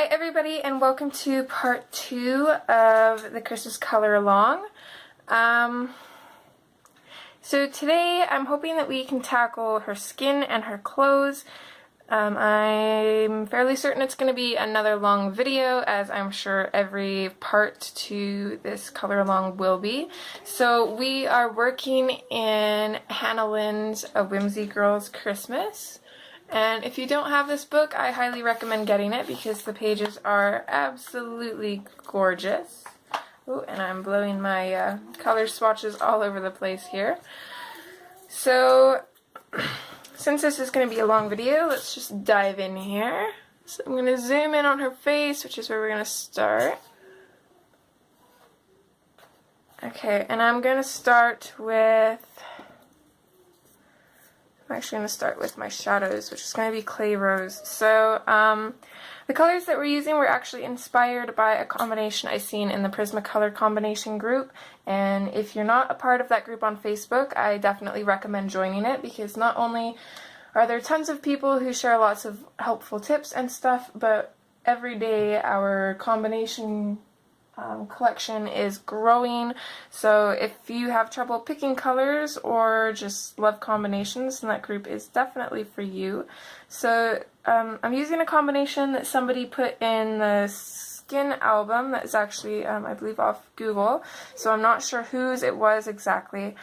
Hi everybody, and welcome to part 2 of the Christmas color along. So today I'm hoping that we can tackle her skin and her clothes. I'm fairly certain it's going to be another long video, as I'm sure every part to this color along will be. So we are working in Hannah Lynn's A Whimsy Girl's Christmas. And if you don't have this book, I highly recommend getting it because the pages are absolutely gorgeous. Oh, and I'm blowing my color swatches all over the place here. So, since this is going to be a long video, let's just dive in here. So I'm going to zoom in on her face, which is where we're going to start. Okay, and I'm going to start with... I'm actually going to start with my shadows, which is going to be Clay Rose. So, the colors that we're using were actually inspired by a combination I seen in the Prismacolor combination group. And if you're not a part of that group on Facebook, I definitely recommend joining it, because not only are there tons of people who share lots of helpful tips and stuff, but every day our combination collection is growing. So if you have trouble picking colors or just love combinations, then that group is definitely for you. So I'm using a combination that somebody put in the Skin album that is actually I believe off Google, so I'm not sure whose it was exactly.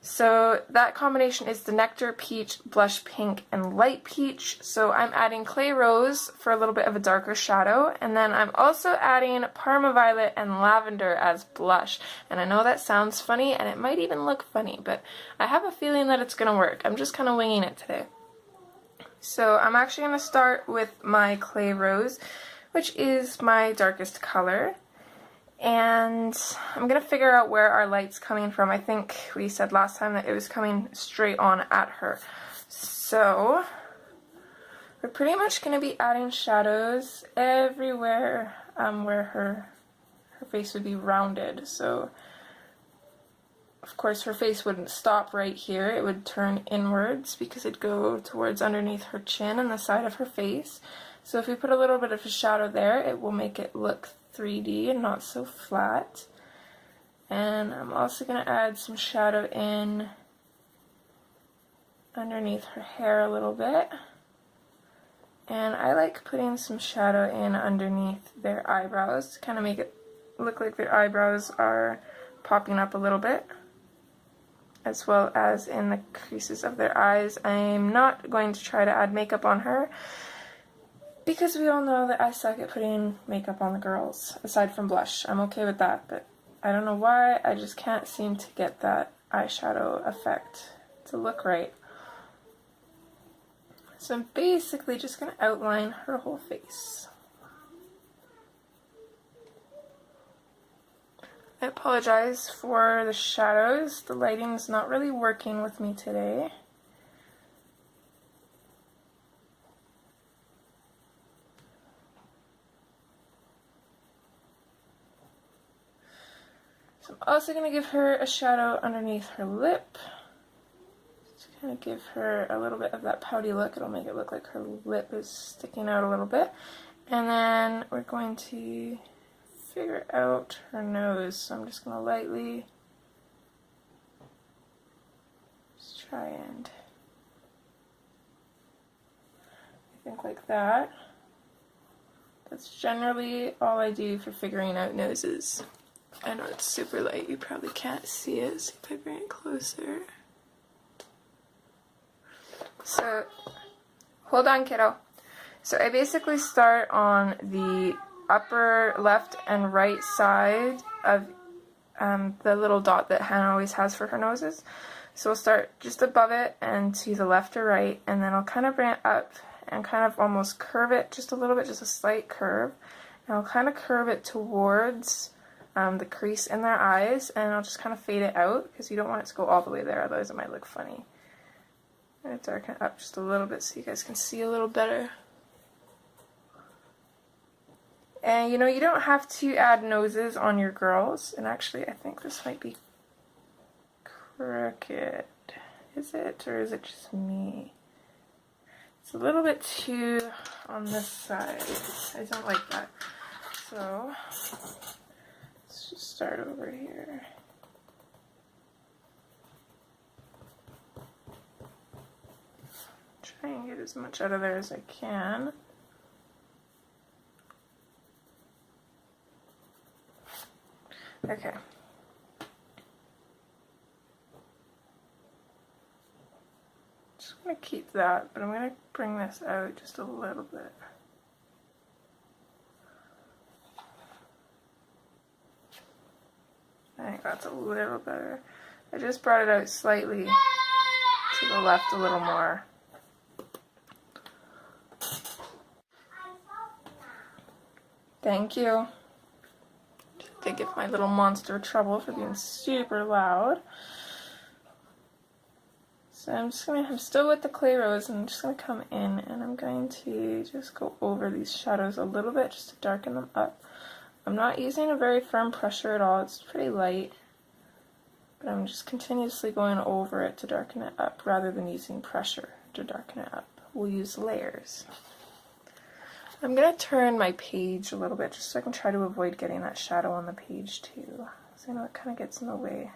So that combination is the Nectar Peach, Blush Pink, and Light Peach. So I'm adding Clay Rose for a little bit of a darker shadow. And then I'm also adding Parma Violet and Lavender as blush. And I know that sounds funny, and it might even look funny, but I have a feeling that it's going to work. I'm just kind of winging it today. So I'm actually going to start with my Clay Rose, which is my darkest color. And I'm going to figure out where our light's coming from. I think we said last time that it was coming straight on at her. So we're pretty much going to be adding shadows everywhere where her face would be rounded. So of course her face wouldn't stop right here. It would turn inwards because it'd go towards underneath her chin and the side of her face. So if we put a little bit of a shadow there, it will make it look 3D and not so flat. And I'm also going to add some shadow in underneath her hair a little bit. And I like putting some shadow in underneath their eyebrows to kind of make it look like their eyebrows are popping up a little bit, as well as in the creases of their eyes. I'm not going to try to add makeup on her, because we all know that I suck at putting makeup on the girls, aside from blush. I'm okay with that, but I don't know why, I just can't seem to get that eyeshadow effect to look right. So I'm basically just going to outline her whole face. I apologize for the shadows. The lighting's not really working with me today. So I'm also going to give her a shadow underneath her lip. Just kind of give her a little bit of that pouty look. It'll make it look like her lip is sticking out a little bit. And then we're going to figure out her nose. So I'm just going to lightly just try and I think like that. That's generally all I do for figuring out noses. I know it's super light, you probably can't see it, so if I bring it closer. So, hold on kiddo. So I basically start on the upper left and right side of the little dot that Hannah always has for her noses. So we'll start just above it and to the left or right, and then I'll kind of bring it up and kind of almost curve it just a little bit, just a slight curve. And I'll kind of curve it towards the crease in their eyes, and I'll just kind of fade it out because you don't want it to go all the way there, otherwise it might look funny. I'm going to darken it up just a little bit so you guys can see a little better. And you know, you don't have to add noses on your girls, and actually I think this might be crooked. Is it, or is it just me? It's a little bit too on this side. I don't like that. So let's just start over here. Try and get as much out of there as I can. Okay. Just gonna keep that, but I'm gonna bring this out just a little bit. I think that's a little better. I just brought it out slightly to the left a little more. Thank you. To give my little monster trouble for being super loud. So I'm still with the clay rose, and I'm just going to come in and I'm going to just go over these shadows a little bit just to darken them up. I'm not using a very firm pressure at all, it's pretty light, but I'm just continuously going over it to darken it up rather than using pressure to darken it up. We'll use layers. I'm going to turn my page a little bit just so I can try to avoid getting that shadow on the page too. So I know it kind of gets in the way.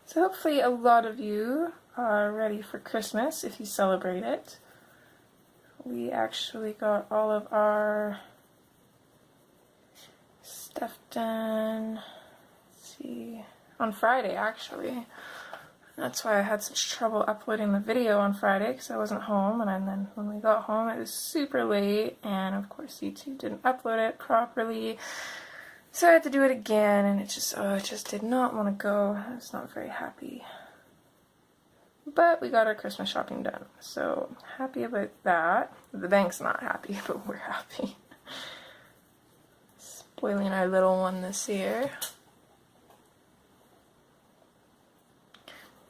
So hopefully a lot of you are ready for Christmas if you celebrate it. We actually got all of our stuff done, let's see, on Friday actually. That's why I had such trouble uploading the video on Friday, because I wasn't home, and then when we got home it was super late, and of course YouTube didn't upload it properly. So I had to do it again, and it just did not want to go. I was not very happy. But we got our Christmas shopping done, so happy about that. The bank's not happy, but we're happy. Spoiling our little one this year.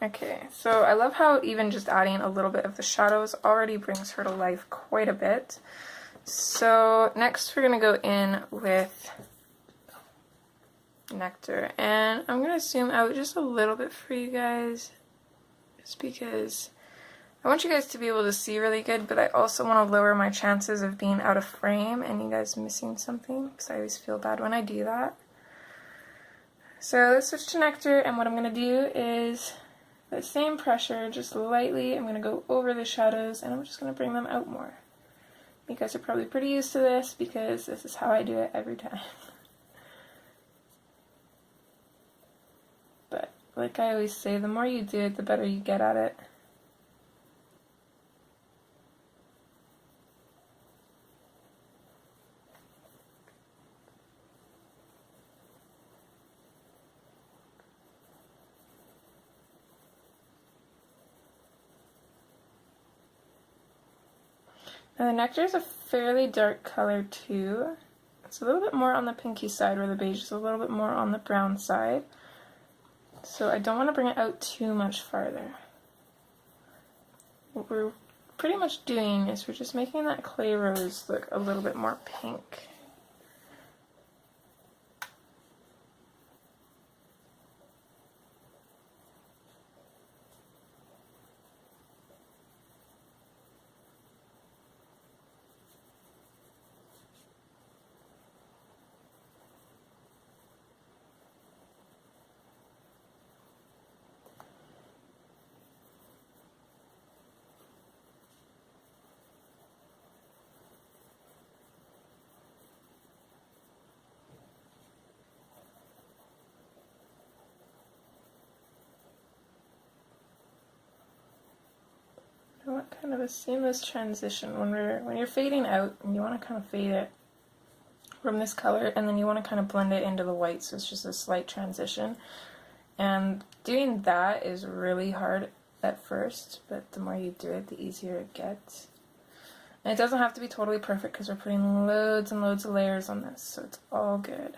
Okay, so I love how even just adding a little bit of the shadows already brings her to life quite a bit. So next we're going to go in with Nectar, and I'm going to zoom out just a little bit for you guys, just because I want you guys to be able to see really good, but I also want to lower my chances of being out of frame and you guys missing something, because I always feel bad when I do that. So let's switch to Nectar, and what I'm going to do is that same pressure, just lightly, I'm going to go over the shadows, and I'm just going to bring them out more. You guys are probably pretty used to this, because this is how I do it every time. But like I always say, the more you do it, the better you get at it. Now the Nectar is a fairly dark color too. It's a little bit more on the pinky side, where the beige is a little bit more on the brown side. So I don't want to bring it out too much farther. What we're pretty much doing is we're just making that clay rose look a little bit more pink. kind of a seamless transition when you're fading out, and you want to kind of fade it from this color, and then you want to kind of blend it into the white, so it's just a slight transition. And doing that is really hard at first, but the more you do it, the easier it gets. And it doesn't have to be totally perfect because we're putting loads and loads of layers on this, so it's all good.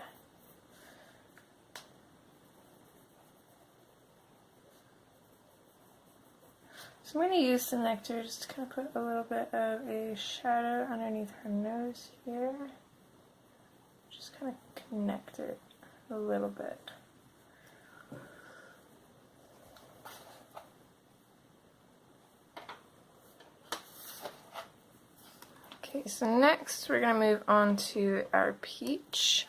So I'm going to use the nectar just to kind of put a little bit of a shadow underneath her nose here. Just kind of connect it a little bit. Okay, so next we're going to move on to our peach.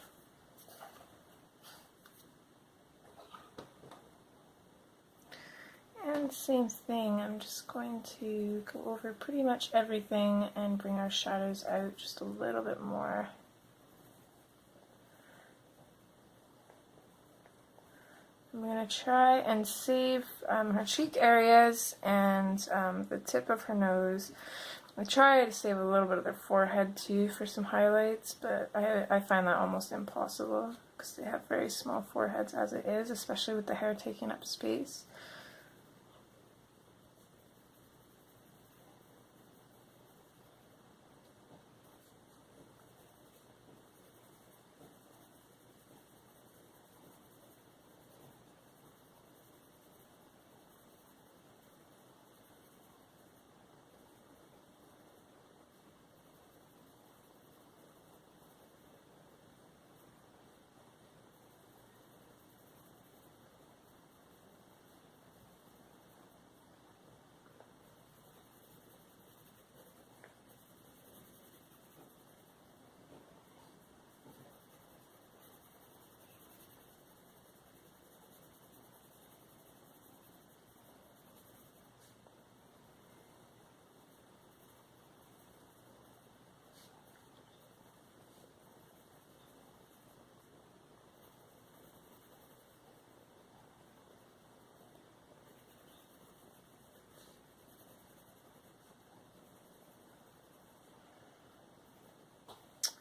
And same thing, I'm just going to go over pretty much everything and bring our shadows out just a little bit more. I'm going to try and save her cheek areas and the tip of her nose. I try to save a little bit of their forehead too for some highlights, but I find that almost impossible because they have very small foreheads as it is, especially with the hair taking up space.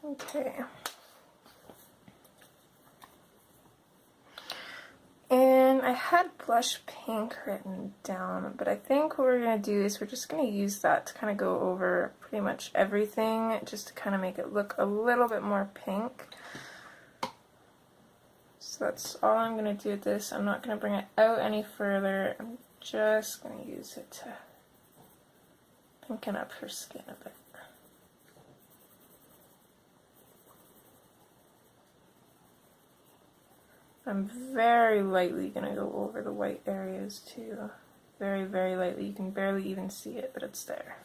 Okay. And I had blush pink written down, but I think what we're going to do is we're just going to use that to kind of go over pretty much everything, just to kind of make it look a little bit more pink. So that's all I'm going to do with this. I'm not going to bring it out any further. I'm just going to use it to pinken up her skin a bit. I'm very lightly going to go over the white areas too. Very, very lightly. You can barely even see it, but it's there.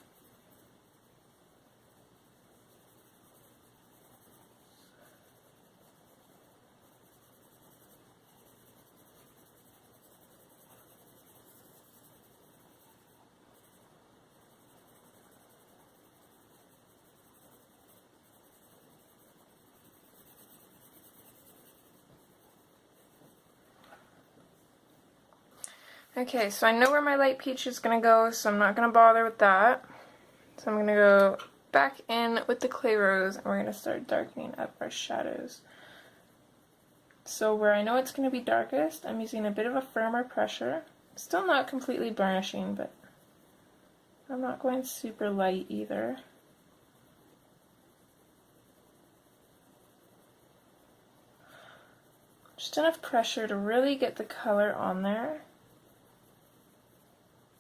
Okay, so I know where my light peach is going to go, so I'm not going to bother with that. So I'm going to go back in with the clay rose, and we're going to start darkening up our shadows. So where I know it's going to be darkest, I'm using a bit of a firmer pressure. Still not completely burnishing, but I'm not going super light either. Just enough pressure to really get the color on there,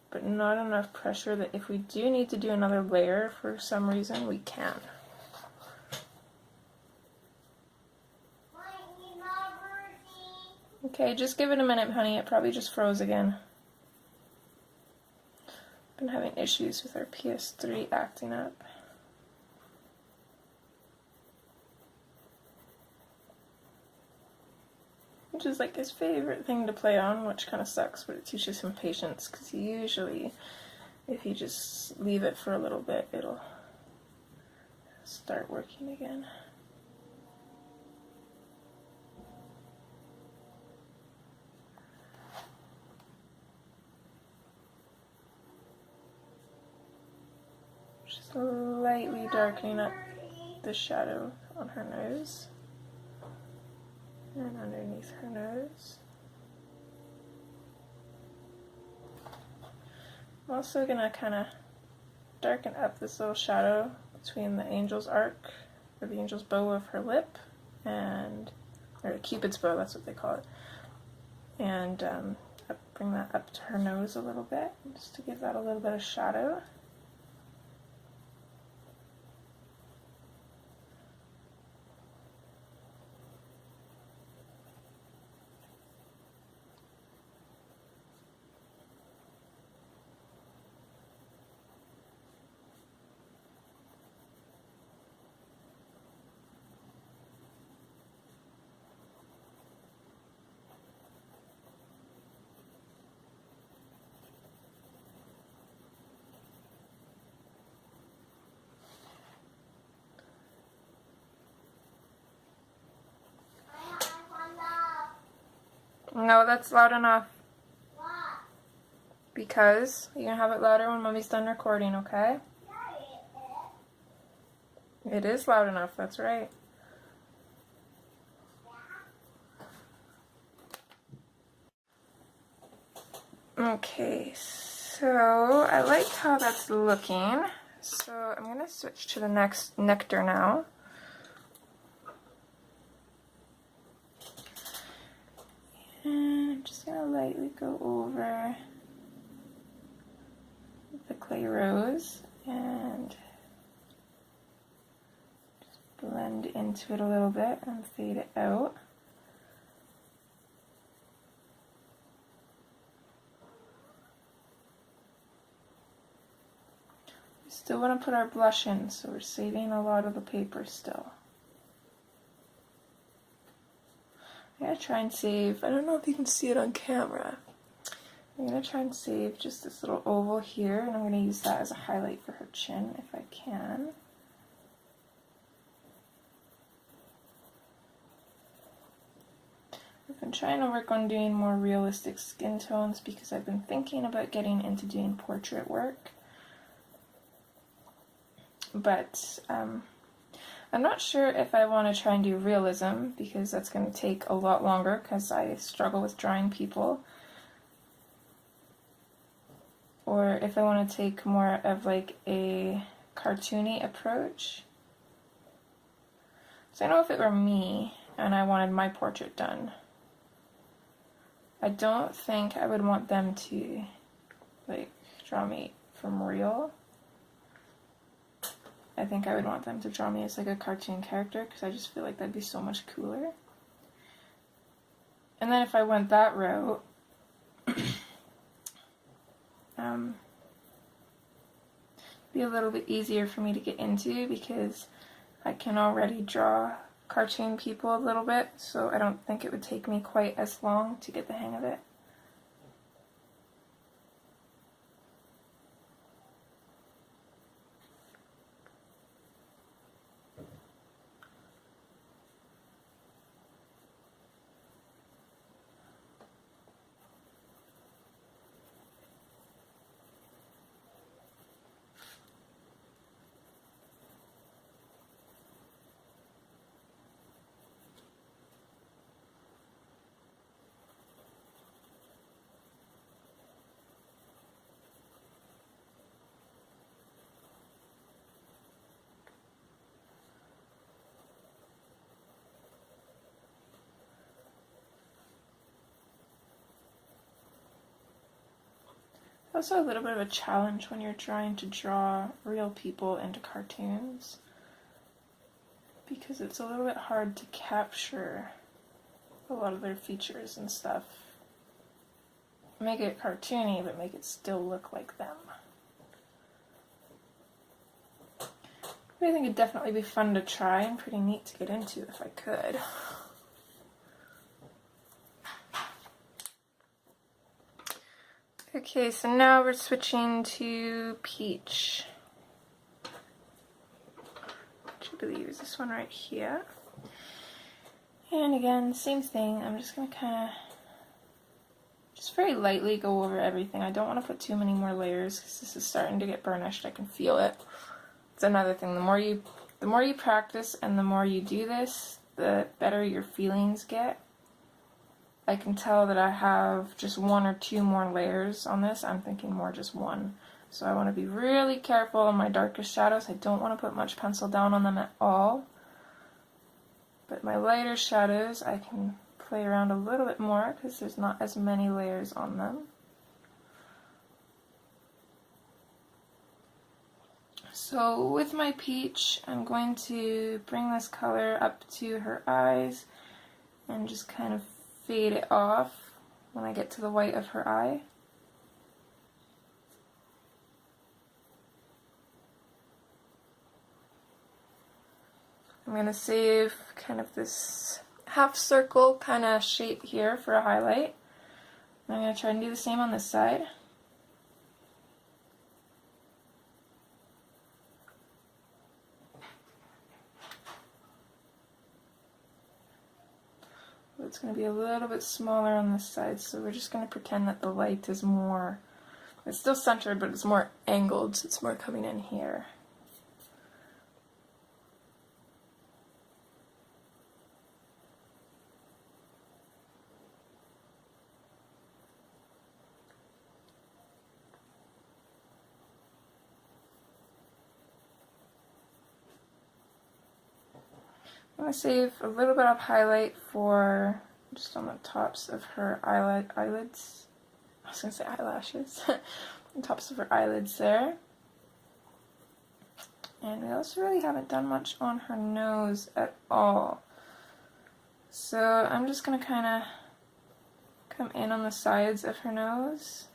but not enough pressure that if we do need to do another layer for some reason, we can. Okay, just give it a minute, honey. It probably just froze again. Been having issues with our PS3 acting up. Which is like his favorite thing to play on, which kind of sucks, but it teaches him patience, because usually, if you just leave it for a little bit, it'll start working again. Just lightly darkening up the shadow on her nose and underneath her nose. I'm also going to kind of darken up this little shadow between the angel's arc, or the angel's bow of her lip, and, or Cupid's bow, that's what they call it, and bring that up to her nose a little bit, just to give that a little bit of shadow. No, that's loud enough. Why? Because you're gonna have it louder when Mommy's done recording, okay? It is loud enough, that's right. Okay, so I like how that's looking. So I'm gonna switch to the next nectar now. And I'm just going to lightly go over the clay rose and just blend into it a little bit and fade it out. We still want to put our blush in, so we're saving a lot of the paper still. I'm going to try and save, I don't know if you can see it on camera. I'm going to try and save just this little oval here, and I'm going to use that as a highlight for her chin if I can. I've been trying to work on doing more realistic skin tones because I've been thinking about getting into doing portrait work. But I'm not sure if I want to try and do realism, because that's going to take a lot longer because I struggle with drawing people. Or if I want to take more of like a cartoony approach. So I know if it were me and I wanted my portrait done, I don't think I would want them to like draw me from real. I think I would want them to draw me as like a cartoon character, because I just feel like that'd be so much cooler. And then if I went that route, be a little bit easier for me to get into, because I can already draw cartoon people a little bit, so I don't think it would take me quite as long to get the hang of it. Also a little bit of a challenge when you're trying to draw real people into cartoons, because it's a little bit hard to capture a lot of their features and stuff. Make it cartoony, but make it still look like them. I think it'd definitely be fun to try and pretty neat to get into if I could. Okay, so now we're switching to Peach, which I believe is this one right here. And again, same thing. I'm just going to kind of just very lightly go over everything. I don't want to put too many more layers because this is starting to get burnished. I can feel it. It's another thing. The more you practice and the more you do this, the better your feelings get. I can tell that I have just 1 or 2 more layers on this. I'm thinking more just 1. So I want to be really careful on my darkest shadows. I don't want to put much pencil down on them at all. But my lighter shadows, I can play around a little bit more because there's not as many layers on them. So with my peach, I'm going to bring this color up to her eyes and just kind of fade it off when I get to the white of her eye. I'm going to save kind of this half circle kind of shape here for a highlight. I'm going to try and do the same on this side. It's going to be a little bit smaller on this side, so we're just going to pretend that the light is more, it's still centered, but it's more angled, so it's more coming in here. I'm going to save a little bit of highlight for just on the tops of her eyelids. I was going to say eyelashes. The tops of her eyelids there. And we also really haven't done much on her nose at all. So I'm just going to kind of come in on the sides of her nose.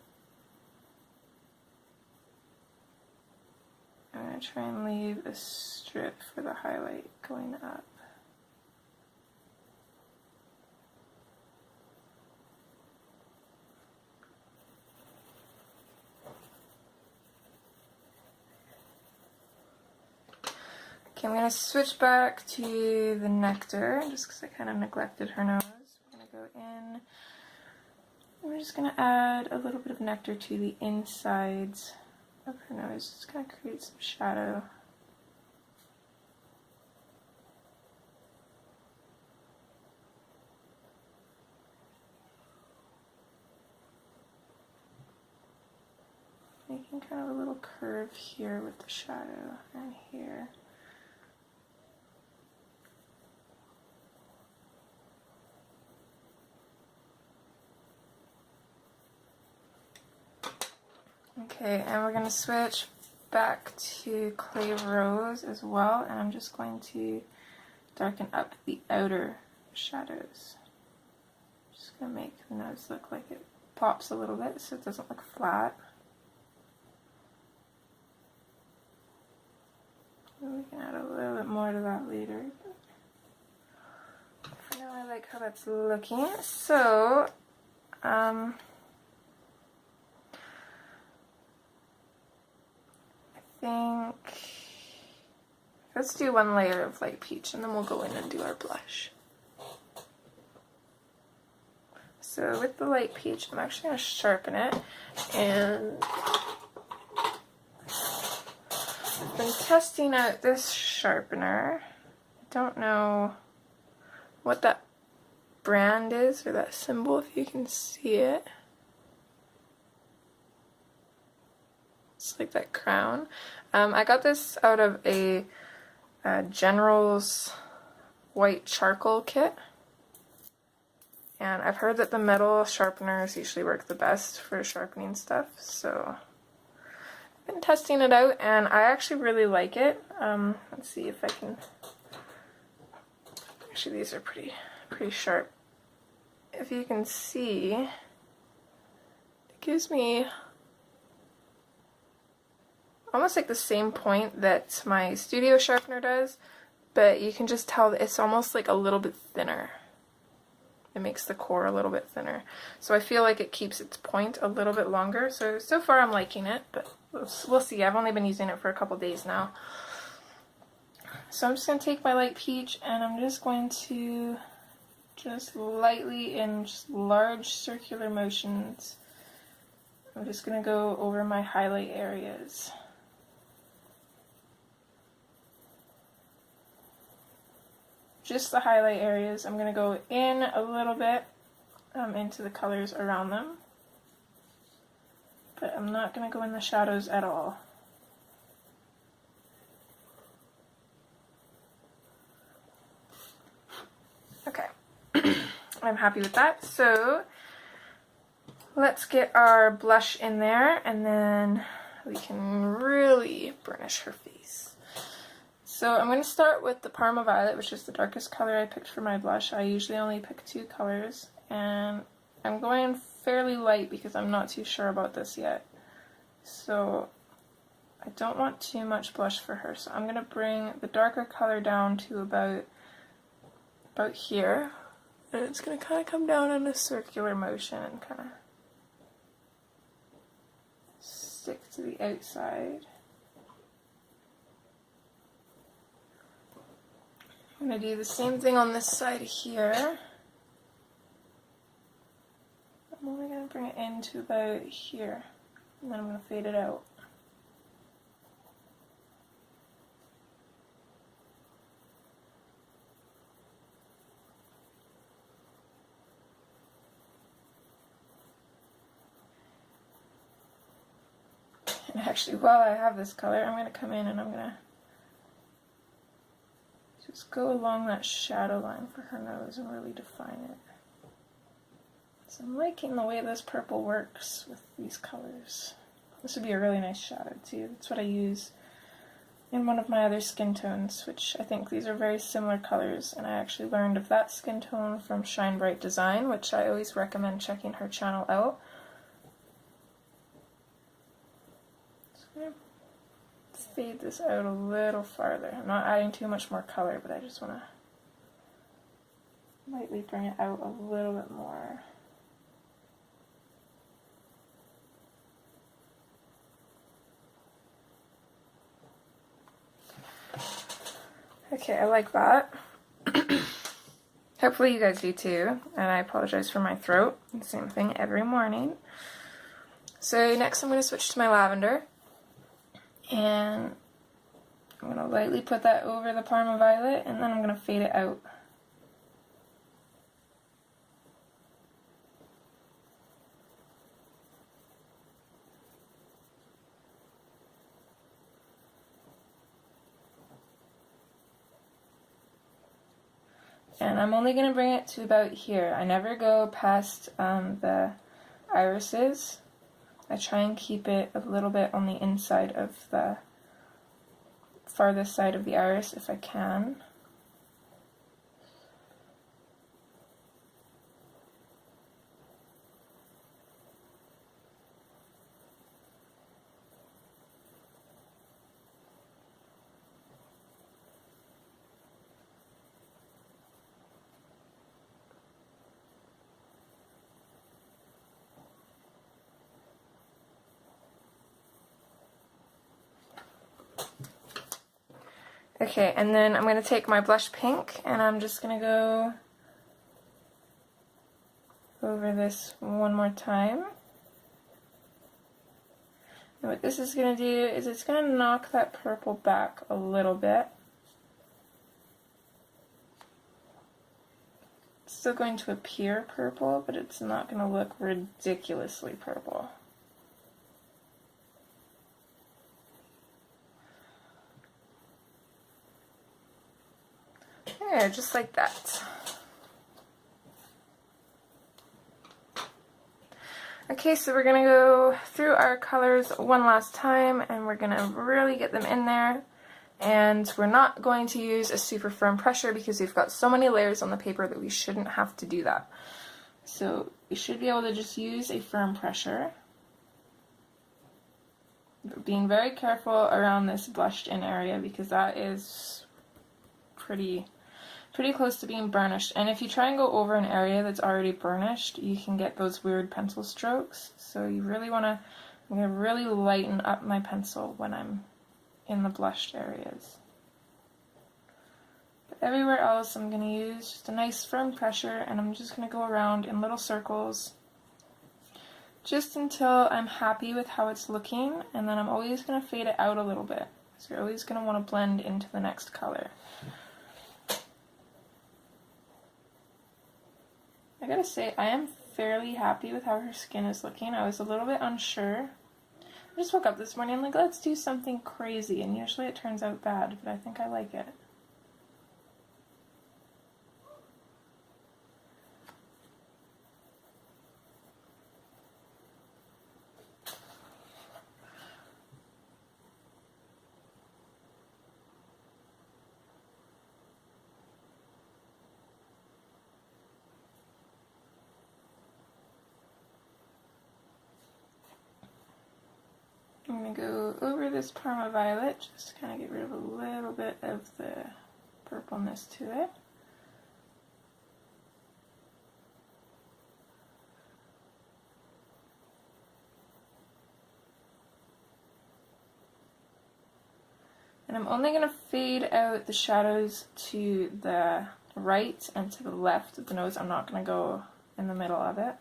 I'm going to try and leave a strip for the highlight going up. Okay, I'm going to switch back to the nectar, just because I kind of neglected her nose. We're going to go in, and we're just going to add a little bit of nectar to the insides of her nose, just kind of create some shadow. Making kind of a little curve here with the shadow and here. Okay, and we're going to switch back to Clay Rose as well, and I'm just going to darken up the outer shadows. Just going to make the nose look like it pops a little bit so it doesn't look flat. And we can add a little bit more to that later. But for now I like how that's looking. So, let's do 1 layer of light peach and then we'll go in and do our blush. So with the light peach, I'm actually going to sharpen it, and I've been testing out this sharpener. I don't know what that brand is or that symbol, if you can see it. It's like that crown. I got this out of a General's white charcoal kit, and I've heard that the metal sharpeners usually work the best for sharpening stuff, so I've been testing it out and I actually really like it. Let's see if I can, actually these are pretty sharp. If you can see, it gives me almost like the same point that my studio sharpener does, but you can just tell that it's almost like a little bit thinner. It makes the core a little bit thinner. So I feel like it keeps its point a little bit longer. So far I'm liking it, but we'll see. I've only been using it for a couple days now. So I'm just going to take my light peach and I'm just going to just lightly, in just large circular motions, I'm just going to go over my highlight areas. just the highlight areas. I'm going to go in a little bit into the colors around them, but I'm not going to go in the shadows at all. Okay, I'm happy with that. So let's get our blush in there, and then we can really burnish her face. So I'm going to start with the Parma Violet, which is the darkest color I picked for my blush. I usually only pick 2 colors, and I'm going fairly light because I'm not too sure about this yet. So I don't want too much blush for her, so I'm going to bring the darker color down to about here, and it's going to kind of come down in a circular motion and kind of stick to the outside. I'm going to do the same thing on this side here. I'm only going to bring it into about here, and then I'm going to fade it out. And actually, while I have this color, I'm going to come in and I'm going to just go along that shadow line for her nose and really define it. So I'm liking the way this purple works with these colors. This would be a really nice shadow too. That's what I use in one of my other skin tones, which I think these are very similar colors, and I actually learned of that skin tone from Shine Bright Design, which I always recommend checking her channel out. So I'm going to fade this out a little farther. I'm not adding too much more color, but I just want to lightly bring it out a little bit more. Okay, I like that. Hopefully you guys do too, and I apologize for my throat. Same thing every morning. So next I'm going to switch to my lavender, and I'm going to lightly put that over the Parma Violet, and then I'm going to fade it out. And I'm only going to bring it to about here. I never go past the irises. I try and keep it a little bit on the inside of the farthest side of the iris if I can. Okay, and then I'm going to take my blush pink, and I'm just going to go over this one more time. And what this is going to do is it's going to knock that purple back a little bit. It's still going to appear purple, but it's not going to look ridiculously purple. There, just like that. Okay, so we're going to go through our colors one last time, and we're going to really get them in there. And we're not going to use a super firm pressure because we've got so many layers on the paper that we shouldn't have to do that. So we should be able to just use a firm pressure. But being very careful around this blushed in area because that is pretty close to being burnished, and if you try and go over an area that's already burnished, you can get those weird pencil strokes. So you really want to, I'm going to really lighten up my pencil when I'm in the blushed areas. But everywhere else I'm going to use just a nice firm pressure, and I'm just going to go around in little circles just until I'm happy with how it's looking, and then I'm always going to fade it out a little bit. So you're always going to want to blend into the next color. I gotta say, I am fairly happy with how her skin is looking. I was a little bit unsure. I just woke up this morning, I'm like, let's do something crazy, and usually it turns out bad, but I think I like it. I'm going to go over this Parma Violet, just to kind of get rid of a little bit of the purpleness to it. And I'm only going to fade out the shadows to the right and to the left of the nose. I'm not going to go in the middle of it.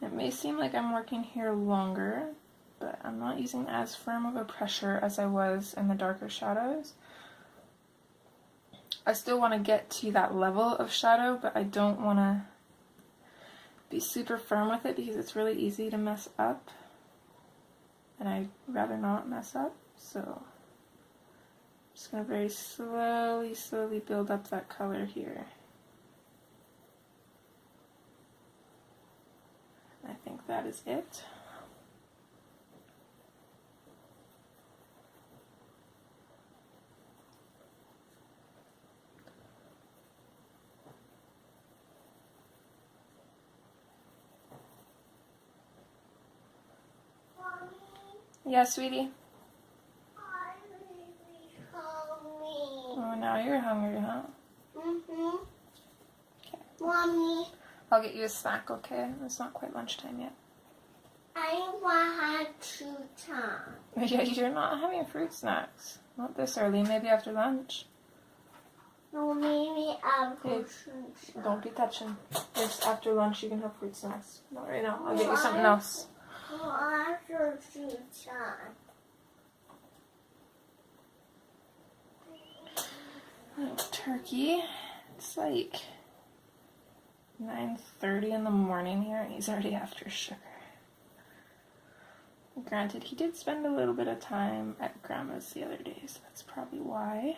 It may seem like I'm working here longer, but I'm not using as firm of a pressure as I was in the darker shadows. I still want to get to that level of shadow, but I don't want to be super firm with it because it's really easy to mess up, and I'd rather not mess up, so I'm just going to very slowly build up that color here. I think that is it. Mommy, Yeah, sweetie? I'm really hungry. Oh, now you're hungry, huh? Mm-hmm. Okay. Mommy, I'll get you a snack, okay? It's not quite lunchtime yet. I want to time. Yeah, you're not having fruit snacks. Not this early, maybe after lunch. No, maybe Hey, apple don't be touching. Just after lunch you can have fruit snacks. Not right now. I'll get you something else. After time. Little turkey. It's like 9:30 in the morning here and he's already after sugar. Granted, he did spend a little bit of time at Grandma's the other day, so that's probably why.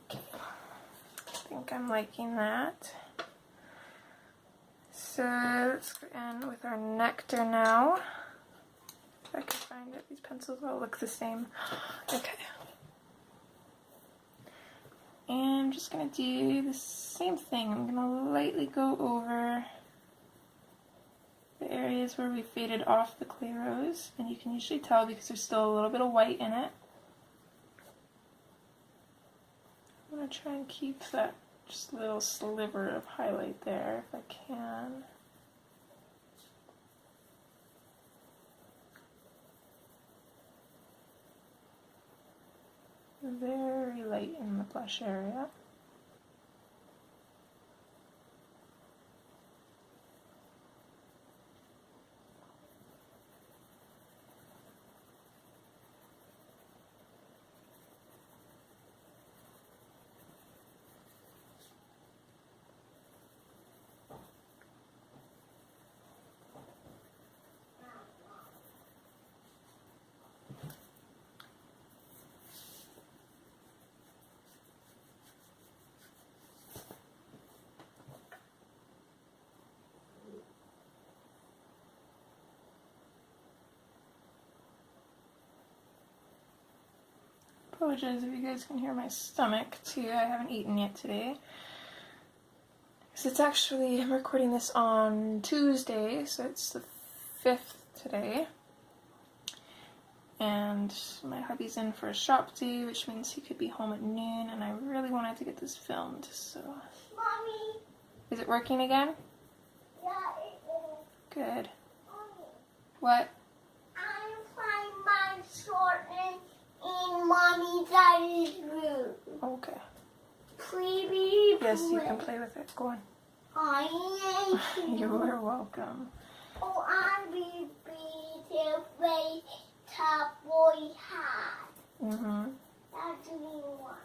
I think I'm liking that. So let's go in with our nectar now. If I can find it, these pencils all look the same. Okay. And I'm just going to do the same thing. I'm going to lightly go over the areas where we faded off the clay rose. And you can usually tell because there's still a little bit of white in it. I'm going to try and keep that just little sliver of highlight there if I can. Very light in the blush area. Apologize if you guys can hear my stomach too. I haven't eaten yet today. So it's actually, I'm recording this on Tuesday, so it's the 5th today. And my hubby's in for a shop day, which means he could be home at noon, and I really wanted to get this filmed, so. Mommy, Is it working again? Yeah, it is. Good. Mommy, What? I'm playing my short in Mommy Daddy's room. Okay. Please, Yes, you can play with it. Go on. I am. You're welcome. Oh, I'm be to play top boy hat. Mm-hmm. That's the one.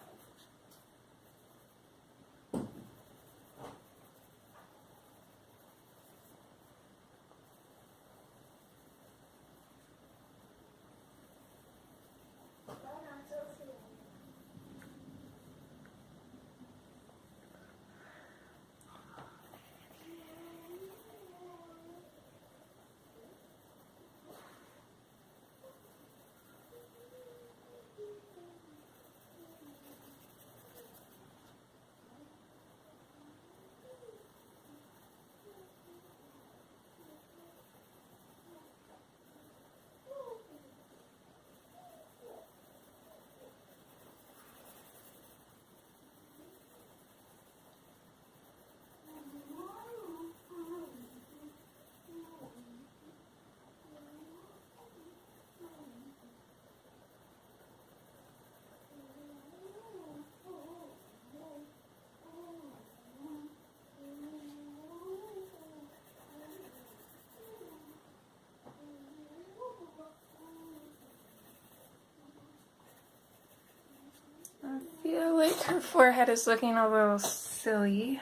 I feel like her forehead is looking a little silly,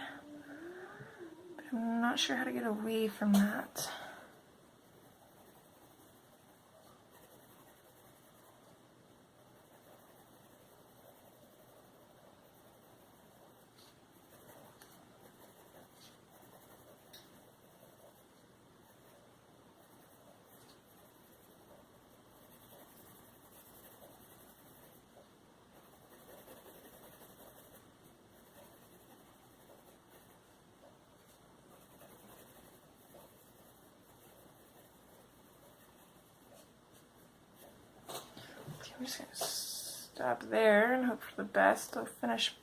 but I'm not sure how to get away from that. I'm just going to stop there and hope for the best. I'll finish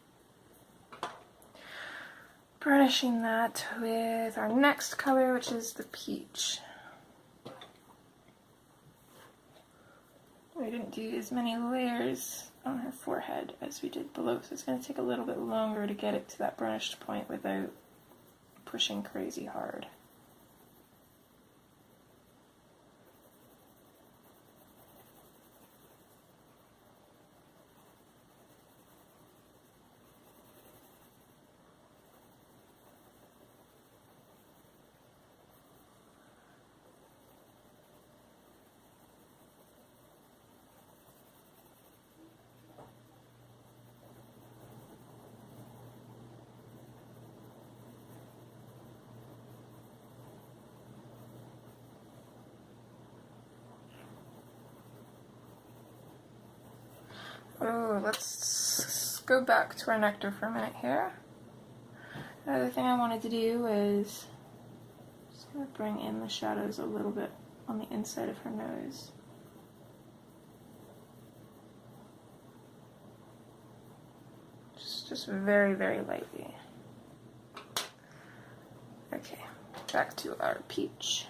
burnishing that with our next color, which is the peach. We didn't do as many layers on her forehead as we did below, so it's going to take a little bit longer to get it to that burnished point without pushing crazy hard. Oh, let's go back to our nectar for a minute here. Another thing I wanted to do is just going to bring in the shadows a little bit on the inside of her nose. Just very, very lightly. Okay, back to our peach.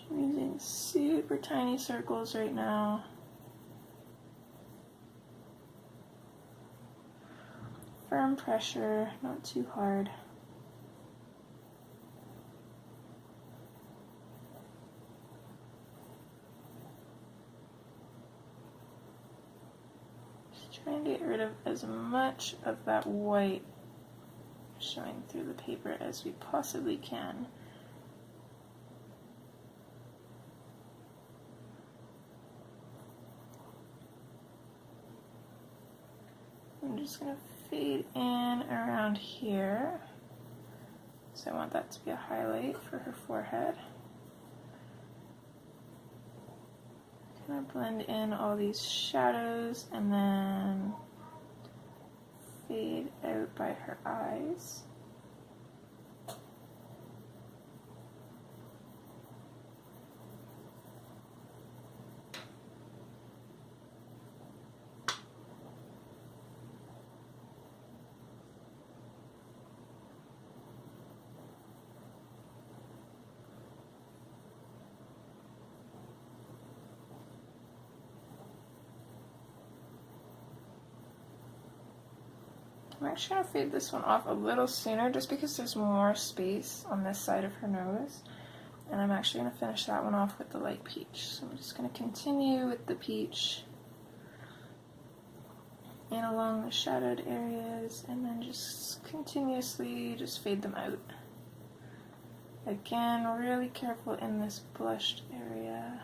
I'm using super tiny circles right now. Firm pressure, not too hard. Just trying to get rid of as much of that white showing through the paper as we possibly can. I'm just going to fade in around here. So I want that to be a highlight for her forehead. Kind of blend in all these shadows and then fade out by her eyes. I'm actually going to fade this one off a little sooner just because there's more space on this side of her nose. And I'm actually going to finish that one off with the light peach. So I'm just going to continue with the peach and along the shadowed areas, and then just continuously just fade them out. Again, really careful in this blushed area.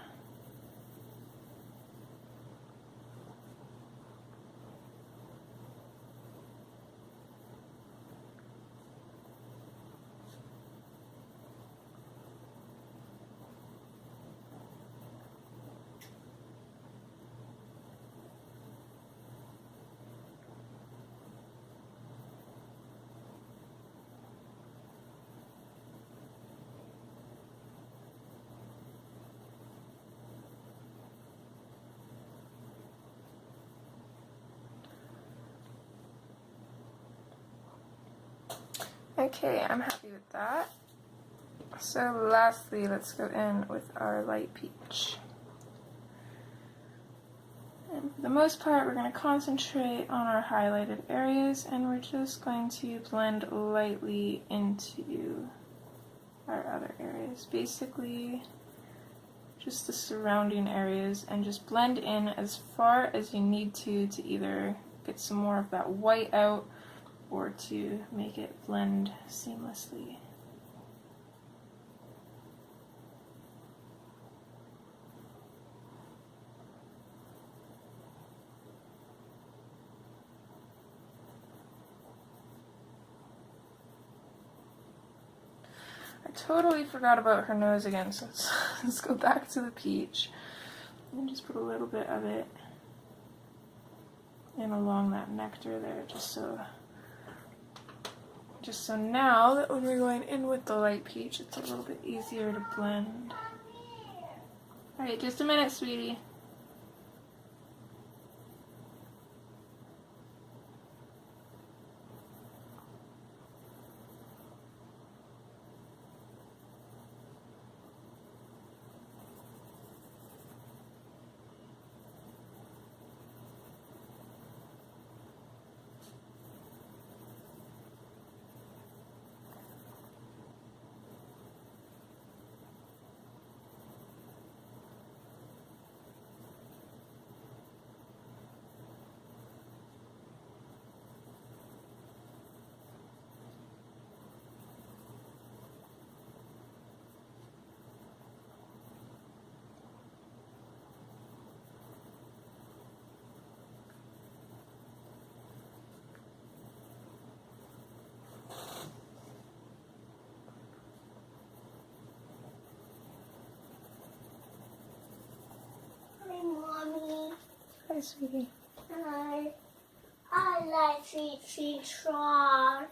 Okay, I'm happy with that. So lastly, let's go in with our light peach. And for the most part, we're going to concentrate on our highlighted areas, and we're just going to blend lightly into our other areas. Basically, just the surrounding areas, and just blend in as far as you need to either get some more of that white out or to make it blend seamlessly. I totally forgot about her nose again, so let's go back to the peach and just put a little bit of it in along that nectar there, just so now that when we're going in with the light peach, it's a little bit easier to blend. Alright, just a minute, sweetie. Hi, sweetie. I like Chichi Trot.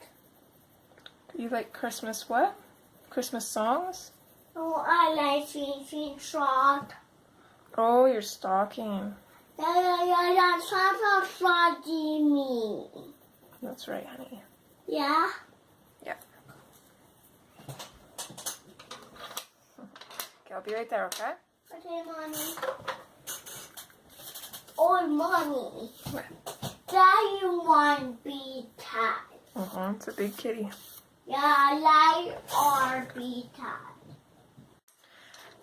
You like Christmas what? Christmas songs? Oh, I like Chichi Trot. Oh, your stocking. Yeah, Santa froggy me. That's right, honey. Yeah? Yeah. Okay, I'll be right there, okay? Okay, Mommy. Oh, Mommy. What? Daddy want be tied. It's a big kitty. Yeah, I like our be tied.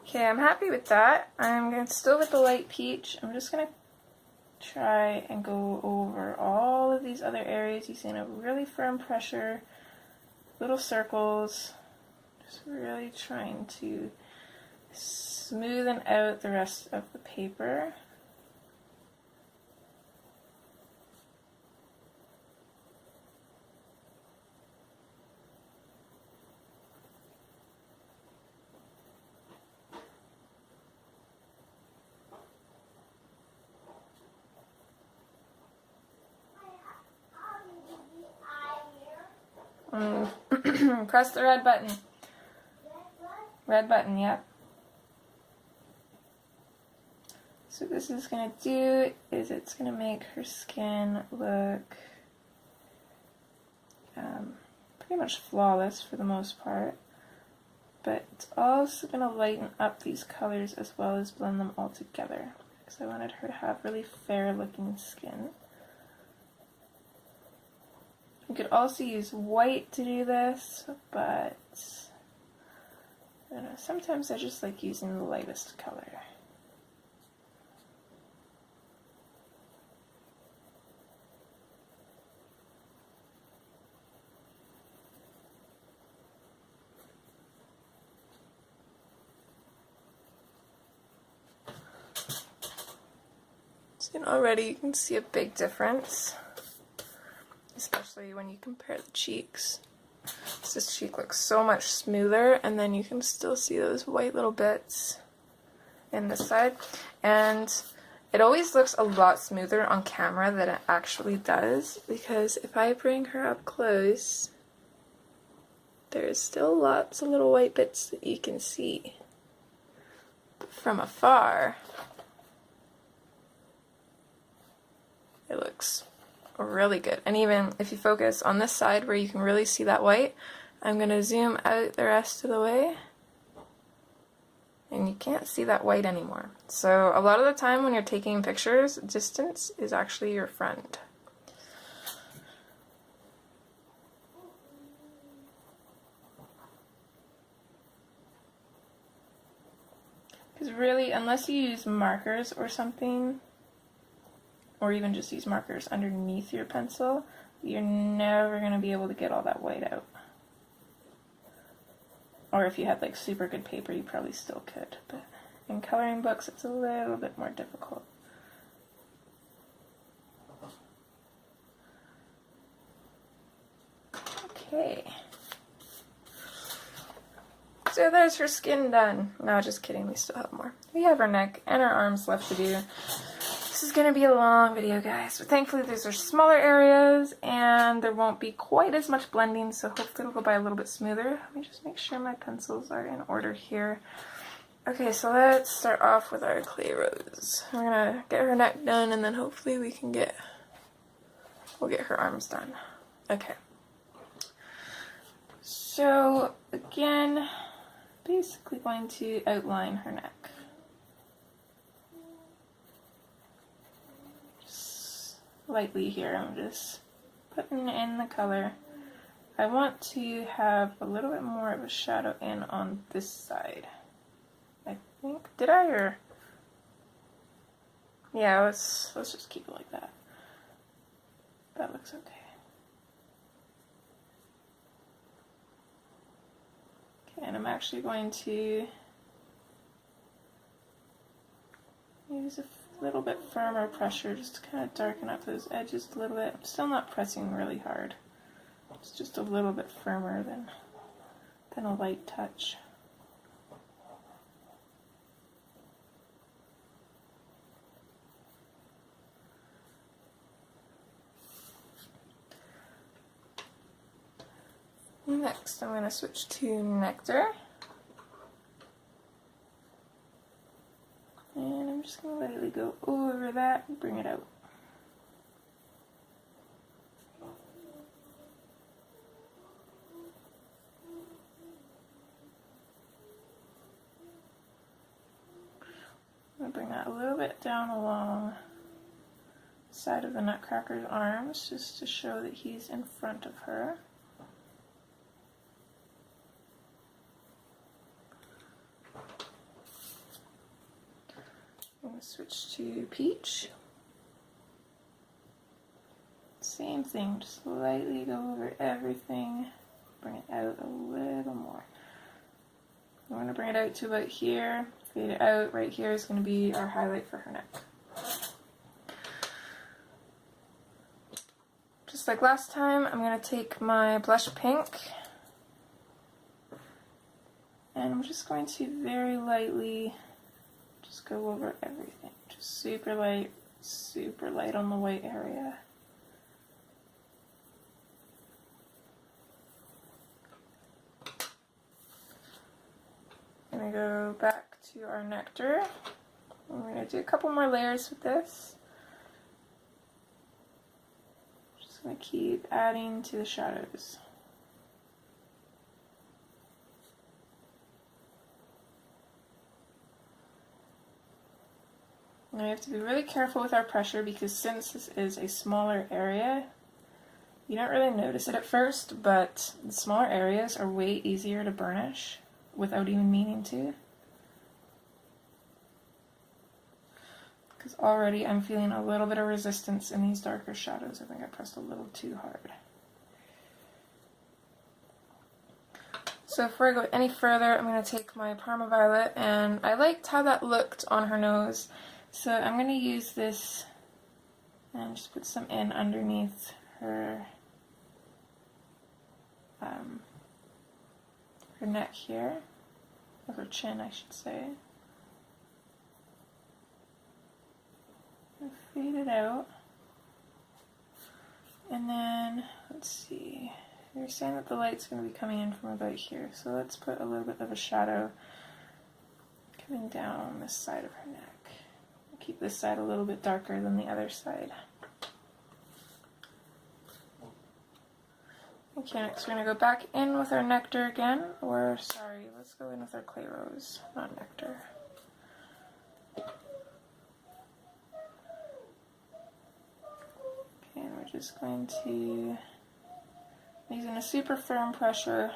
Okay, I'm happy with that. I'm going to still with the light peach. I'm just going to try and go over all of these other areas using a really firm pressure, little circles, just really trying to smoothen out the rest of the paper. Press the red button. Red button, yep. So what this is going to do is it's going to make her skin look pretty much flawless for the most part. But it's also going to lighten up these colors as well as blend them all together. Because I wanted her to have really fair looking skin. You could also use white to do this, but I don't know, sometimes I just like using the lightest color. And already you can see a big difference, especially when you compare the cheeks. This cheek looks so much smoother, and then you can still see those white little bits in this side. And it always looks a lot smoother on camera than it actually does, because if I bring her up close, there's still lots of little white bits that you can see. But from afar, it looks really good. And even if you focus on this side where you can really see that white, I'm going to zoom out the rest of the way, and you can't see that white anymore. So a lot of the time when you're taking pictures, distance is actually your friend. Because really, unless you use markers or something, or even just use markers underneath your pencil, you're never going to be able to get all that white out. Or if you had like super good paper, you probably still could, but in coloring books it's a little bit more difficult. Okay. So there's her skin done. No, just kidding, we still have more. We have her neck and her arms left to do. This is going to be a long video, guys, but thankfully these are smaller areas and there won't be quite as much blending, so hopefully it'll go by a little bit smoother. Let me just make sure my pencils are in order here. Okay, so let's start off with our clay rose. We're going to get her neck done, and then hopefully we'll get her arms done. Okay. So, again, basically going to outline her neck. Lightly here, I'm just putting in the color. I want to have a little bit more of a shadow in on this side. I think, did I, or? Yeah, let's just keep it like that. That looks okay. Okay, and I'm actually going to use a little bit firmer pressure just to kind of darken up those edges a little bit. I'm still not pressing really hard. It's just a little bit firmer than a light touch. Next, I'm going to switch to Nectar. And I'm just going to lightly go over that and bring it out. I'm going to bring that a little bit down along the side of the Nutcracker's arms, just to show that he's in front of her. I'm going to switch to Peach. Same thing, just lightly go over everything, bring it out a little more. I'm going to bring it out to about here, fade it out. Right here is going to be our highlight for her neck. Just like last time, I'm going to take my blush pink, and I'm just going to very lightly just go over everything. Just super light on the white area. I'm going to go back to our Nectar. I'm going to do a couple more layers with this. Just going to keep adding to the shadows. Now we have to be really careful with our pressure, because since this is a smaller area, You don't really notice it at first, but the smaller areas are way easier to burnish without even meaning to. Because already I'm feeling a little bit of resistance in these darker shadows. I think I pressed a little too hard. So before I go any further, I'm going to take my Parma Violet, and I liked how that looked on her nose. So I'm going to use this and just put some in underneath her her neck here, or her chin I should say. And fade it out. And then, let's see, you're saying that the light's going to be coming in from about here, so let's put a little bit of a shadow coming down this side of her neck. Keep this side a little bit darker than the other side. Okay, next we're going to go back in with our nectar again, or sorry, let's go in with our clay rose, not nectar. Okay, and we're just going to, using a super firm pressure,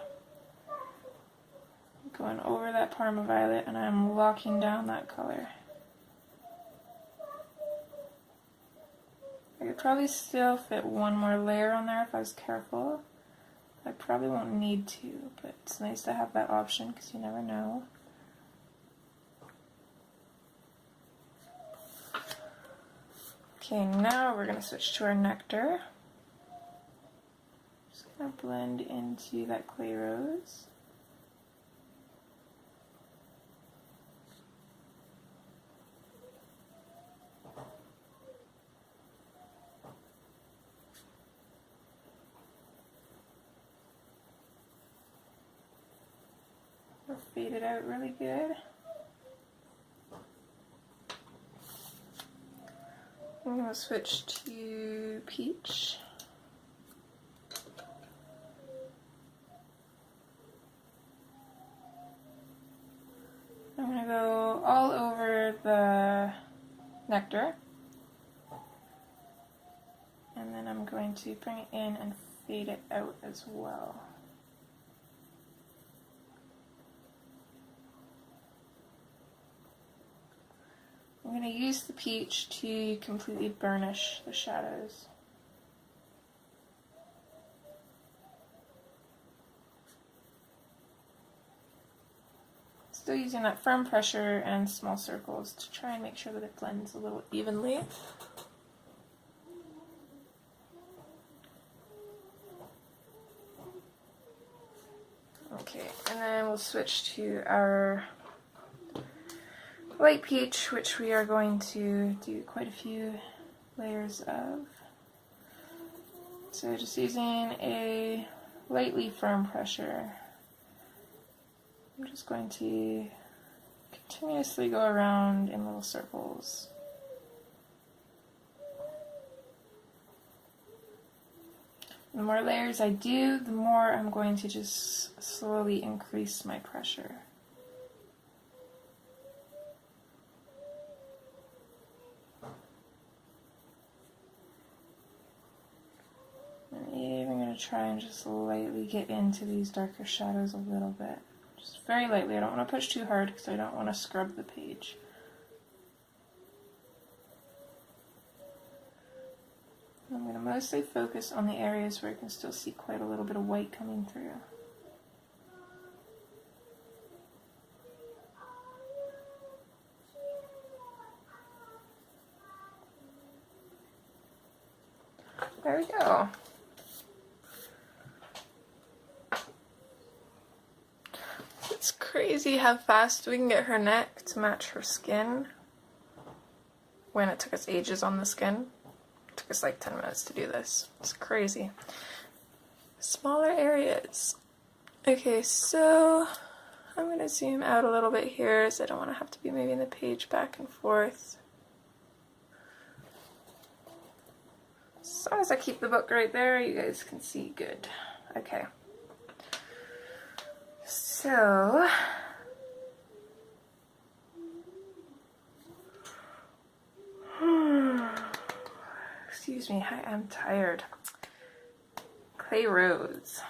going over that Parma Violet, and I'm locking down that color. I could probably still fit one more layer on there if I was careful. I probably won't need to, but it's nice to have that option because you never know. Okay, now we're going to switch to our nectar. Just going to blend into that clay rose. Fade it out really good. I'm going to switch to peach. I'm going to go all over the nectar. And then I'm going to bring it in and fade it out as well. I'm going to use the peach to completely burnish the shadows. Still using that firm pressure and small circles to try and make sure that it blends a little evenly. Okay, and then we'll switch to our light peach, which we are going to do quite a few layers of. So just using a lightly firm pressure, I'm just going to continuously go around in little circles. The more layers I do, the more I'm going to just slowly increase my pressure. I'm even going to try and just lightly get into these darker shadows a little bit. Just very lightly. I don't want to push too hard because I don't want to scrub the page. I'm going to mostly focus on the areas where I can still see quite a little bit of white coming through. There we go. It's crazy how fast we can get her neck to match her skin when it took us ages on the skin. It took us like 10 minutes to do this. It's crazy. Smaller areas. Okay, so I'm going to zoom out a little bit here as I don't want to have to be moving the page back and forth. As long as I keep the book right there, you guys can see good. Okay. So, excuse me, I am tired. Clay Rose.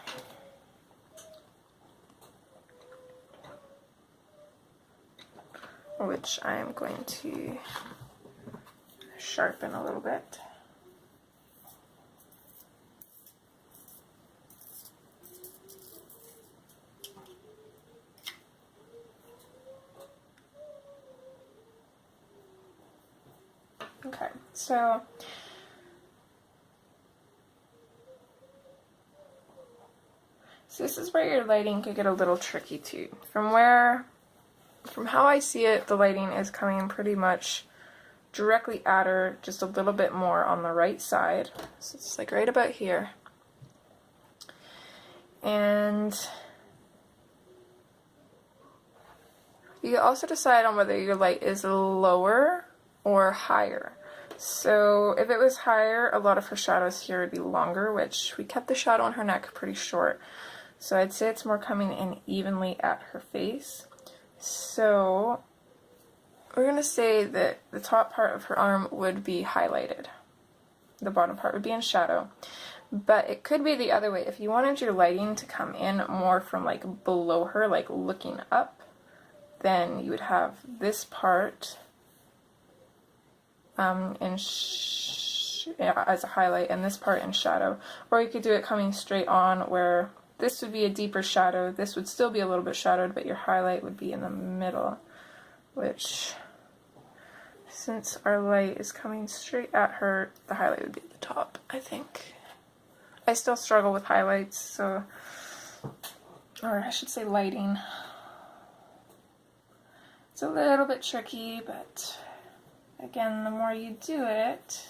Which I'm going to sharpen a little bit. Okay, so this is where your lighting could get a little tricky too. From how I see it, the lighting is coming pretty much directly at her, just a little bit more on the right side. So it's like right about here. And you also decide on whether your light is lower or higher. So if it was higher, a lot of her shadows here would be longer, which we kept the shadow on her neck pretty short. So I'd say it's more coming in evenly at her face. So we're going to say that the top part of her arm would be highlighted. The bottom part would be in shadow. But it could be the other way. If you wanted your lighting to come in more from like below her, like looking up, then you would have this part as a highlight and this part in shadow. Or you could do it coming straight on where this would be a deeper shadow, this would still be a little bit shadowed, but your highlight would be in the middle, which, since our light is coming straight at her, the highlight would be at the top, I think. I still struggle with highlights, so, or I should say lighting. It's a little bit tricky, but again, the more you do it,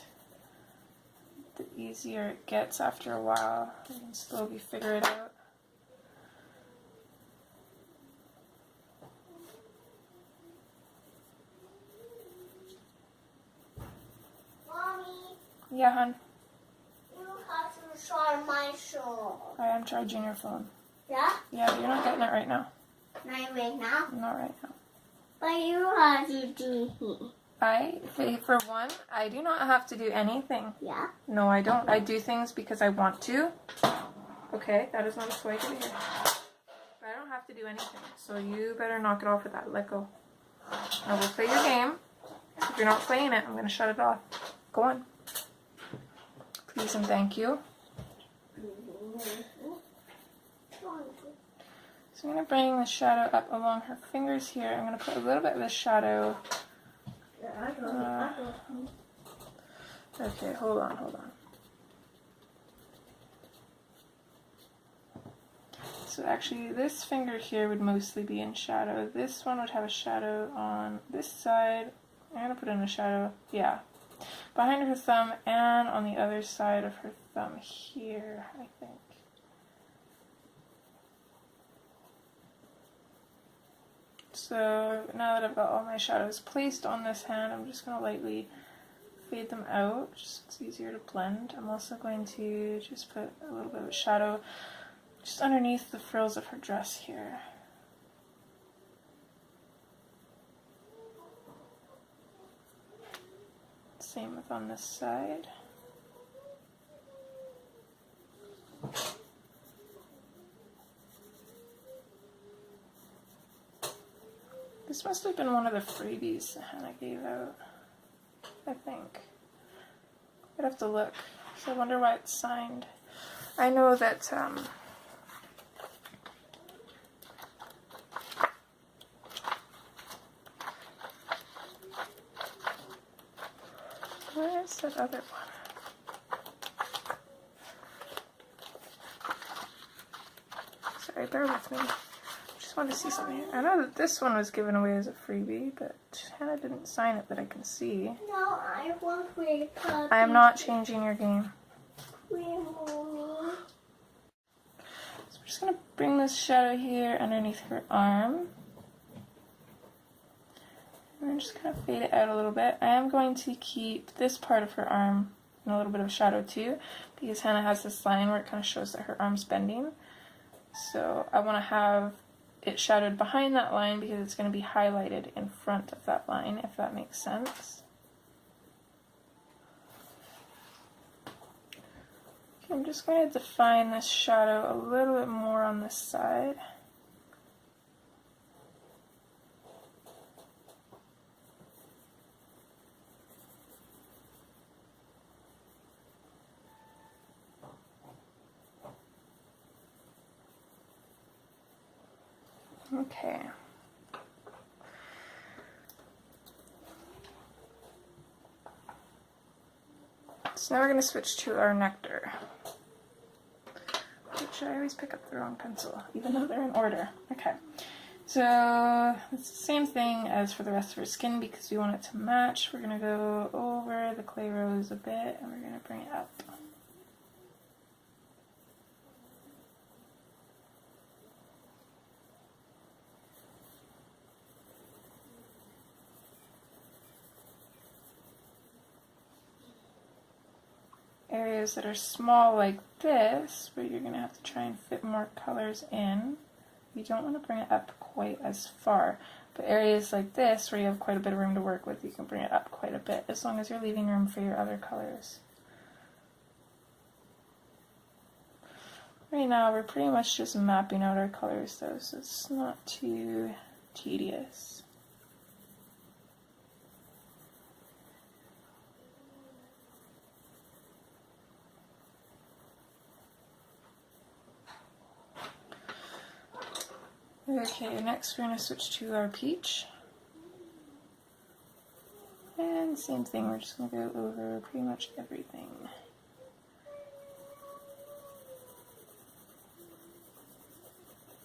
the easier it gets after a while. You can slowly figure it out. Mommy, Yeah, hon. you have to charge my phone. I am charging your phone. Yeah? Yeah, you're not getting it right now. Not right now. Not right now. But you have to do it. For one, I do not have to do anything. Yeah? No, I don't. I do things because I want to. Okay, that is not a toy. Get it here. But I don't have to do anything. So you better knock it off with that. Let go. I will play your game. If you're not playing it, I'm going to shut it off. Go on. Please and thank you. So I'm going to bring the shadow up along her fingers here. I'm going to put a little bit of the shadow. Okay, hold on. So actually this finger here would mostly be in shadow. This one would have a shadow on this side. I'm going to put in a shadow, yeah, behind her thumb and on the other side of her thumb here, I think. So now that I've got all my shadows placed on this hand, I'm just going to lightly fade them out, just so it's easier to blend. I'm also going to just put a little bit of shadow just underneath the frills of her dress here. Same with on this side. This must have been one of the freebies that Hannah gave out, I think. I'd have to look, so I wonder why it's signed. I know that, where is that other one? Sorry, bear with me. I want to see something. I know that this one was given away as a freebie, but Hannah didn't sign it that I can see. No, I want to copy. I am not changing your game. So we're just going to bring this shadow here underneath her arm. And then just kind of fade it out a little bit. I am going to keep this part of her arm in a little bit of shadow too, because Hannah has this line where it kind of shows that her arm's bending. So I want to have it shadowed behind that line because it's going to be highlighted in front of that line, if that makes sense. I'm just going to define this shadow a little bit more on this side. Okay. So now we're going to switch to our nectar, which I always pick up the wrong pencil, even though they're in order. Okay, so it's the same thing as for the rest of our skin because we want it to match. We're going to go over the clay rose a bit and we're going to bring it up. Areas that are small like this, where you're going to have to try and fit more colors in, you don't want to bring it up quite as far. But areas like this, where you have quite a bit of room to work with, you can bring it up quite a bit, as long as you're leaving room for your other colors. Right now, we're pretty much just mapping out our colors though, so it's not too tedious. Okay, next we're going to switch to our peach. And same thing, we're just going to go over pretty much everything.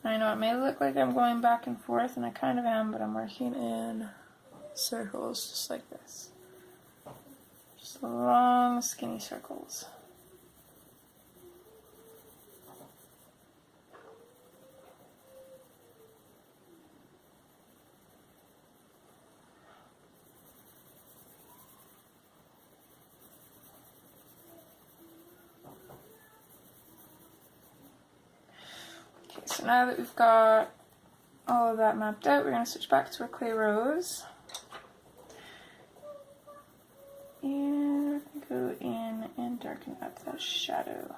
I know it may look like I'm going back and forth, and I kind of am, but I'm working in circles just like this. Just long, skinny circles. So now that we've got all of that mapped out, we're going to switch back to our clay rose. And we're going to go in and darken up that shadow.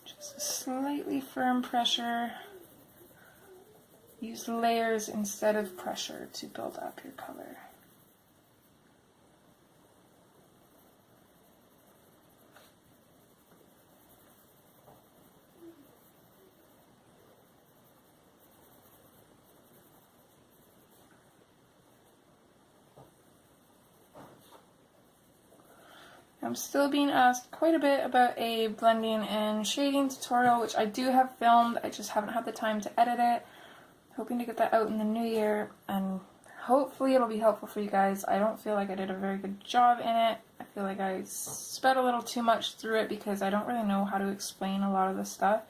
Just a slightly firm pressure. Use layers instead of pressure to build up your color. I'm still being asked quite a bit about a blending and shading tutorial, which I do have filmed, I just haven't had the time to edit it. Hoping to get that out in the new year, and hopefully it'll be helpful for you guys. I don't feel like I did a very good job in it. I feel like I sped a little too much through it because I don't really know how to explain a lot of this stuff.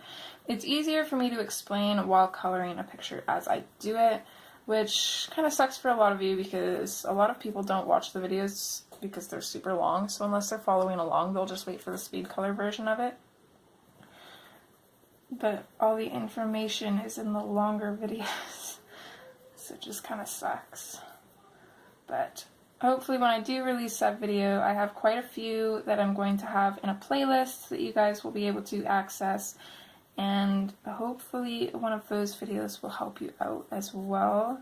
It's easier for me to explain while coloring a picture as I do it, which kind of sucks for a lot of you because a lot of people don't watch the videos because they're super long, so unless they're following along, they'll just wait for the speed color version of it. But all the information is in the longer videos, so it just kind of sucks. But hopefully when I do release that video, I have quite a few that I'm going to have in a playlist that you guys will be able to access, and hopefully one of those videos will help you out as well,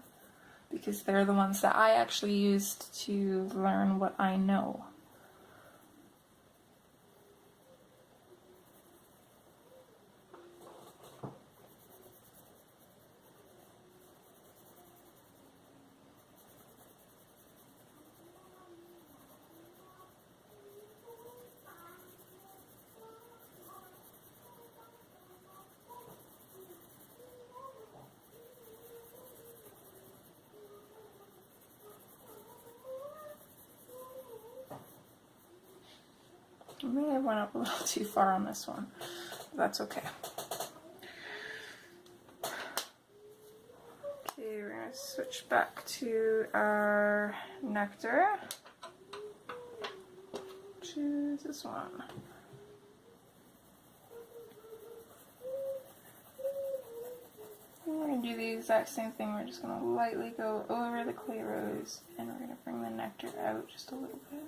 because they're the ones that I actually used to learn what I know. I may have went up a little too far on this one, but that's okay. Okay, we're going to switch back to our nectar. Choose this one. We're going to do the exact same thing. We're just going to lightly go over the clay rose and we're going to bring the nectar out just a little bit.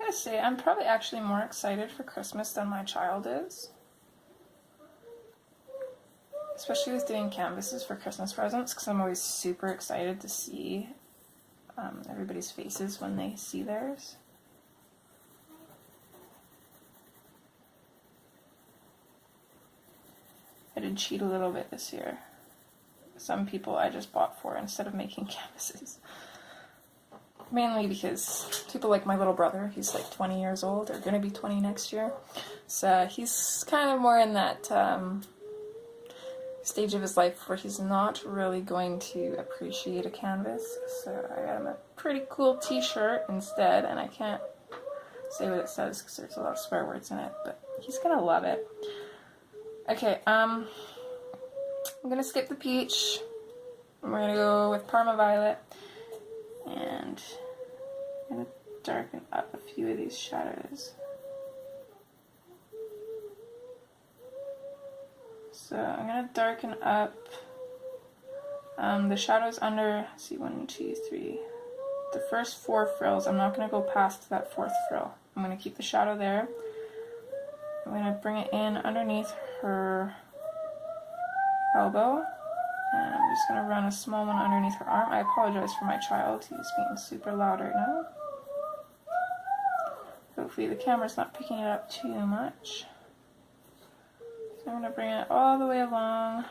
I gotta say, I'm probably actually more excited for Christmas than my child is. Especially with doing canvases for Christmas presents, because I'm always super excited to see everybody's faces when they see theirs. I did cheat a little bit this year. Some people I just bought for instead of making canvases. Mainly because people like my little brother, he's like 20 years old, or gonna be 20 next year. So he's kind of more in that stage of his life where he's not really going to appreciate a canvas. So I got him a pretty cool t-shirt instead, and I can't say what it says because there's a lot of swear words in it, but he's gonna love it. Okay, I'm gonna skip the peach. We're gonna go with Parma Violet. And I'm going to darken up a few of these shadows. So I'm going to darken up the shadows under, let's see, 1, 2, 3. The first 4 frills, I'm not going to go past that 4th frill. I'm going to keep the shadow there. I'm going to bring it in underneath her elbow. And I'm just going to run a small one underneath her arm. I apologize for my child. He's being super loud right now. Hopefully the camera's not picking it up too much. So I'm going to bring it all the way along.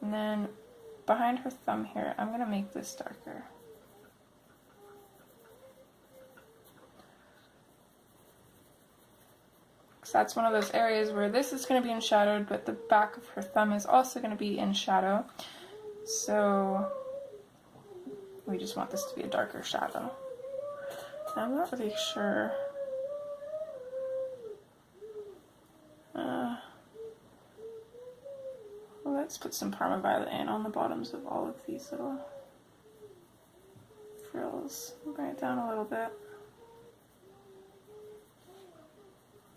And then behind her thumb here, I'm going to make this darker. So that's one of those areas where this is going to be in shadowed, but the back of her thumb is also going to be in shadow. So we just want this to be a darker shadow. I'm not really sure. Let's put some Parma Violet in on the bottoms of all of these little frills. Bring it down a little bit.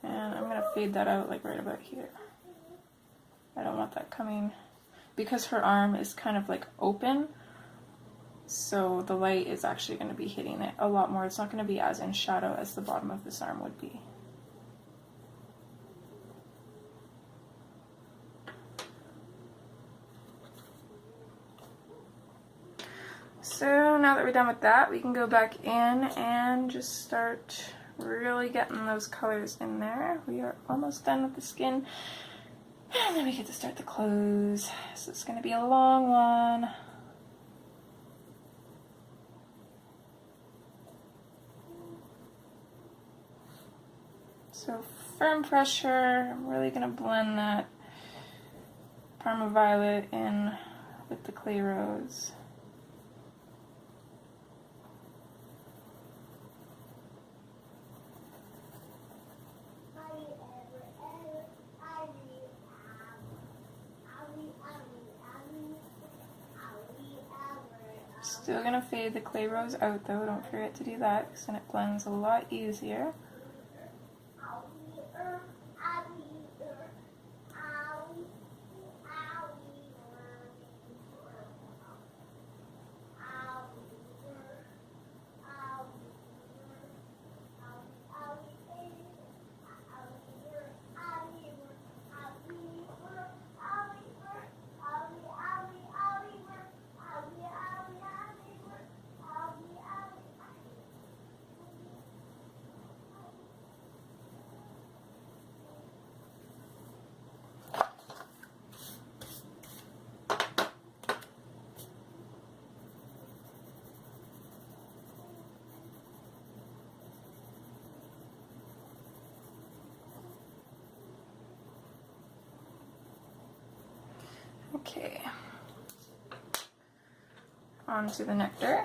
And I'm going to fade that out like right about here. I don't want that coming, because her arm is kind of like open, so the light is actually going to be hitting it a lot more. It's not going to be as in shadow as the bottom of this arm would be. So now that we're done with that, we can go back in and just start really getting those colors in there. We are almost done with the skin, and then we get to start the clothes. So it's going to be a long one. So firm pressure. I'm really going to blend that Parma Violet in with the clay rose. Still gonna fade the clay rose out though, don't forget to do that, because then it blends a lot easier. Okay, on to the nectar.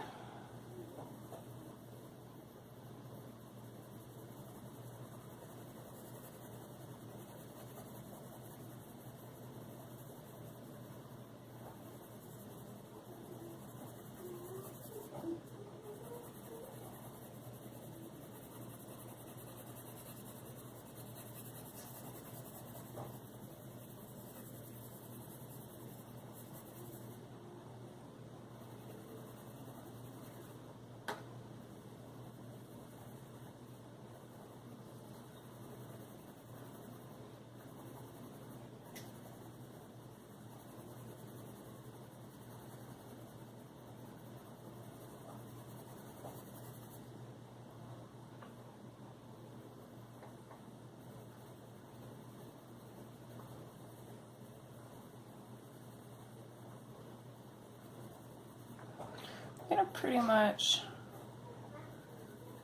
gonna pretty much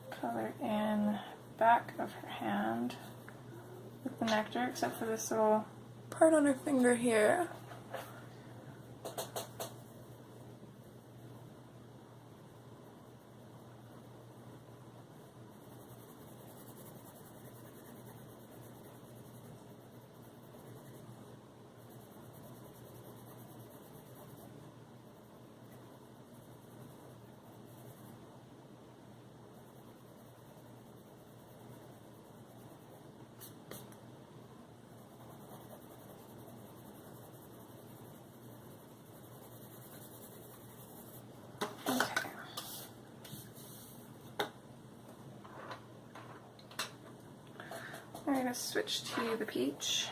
color in back of her hand with the nectar, except for this little part on her finger here. I'm going to switch to the peach.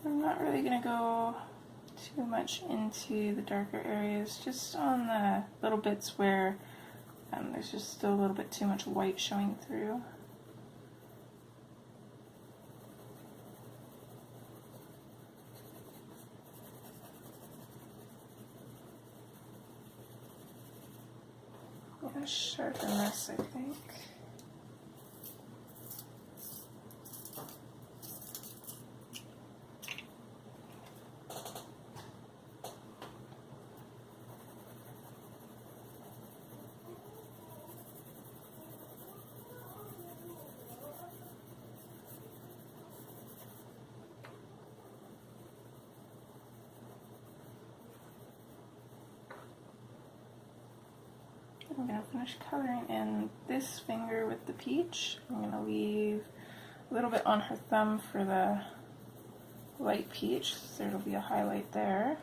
I'm not really going to go too much into the darker areas, just on the little bits where there's just still a little bit too much white showing through. I'm going to sharpen this, I think. I'm going to finish coloring in this finger with the peach. I'm going to leave a little bit on her thumb for the light peach, so there'll be a highlight there.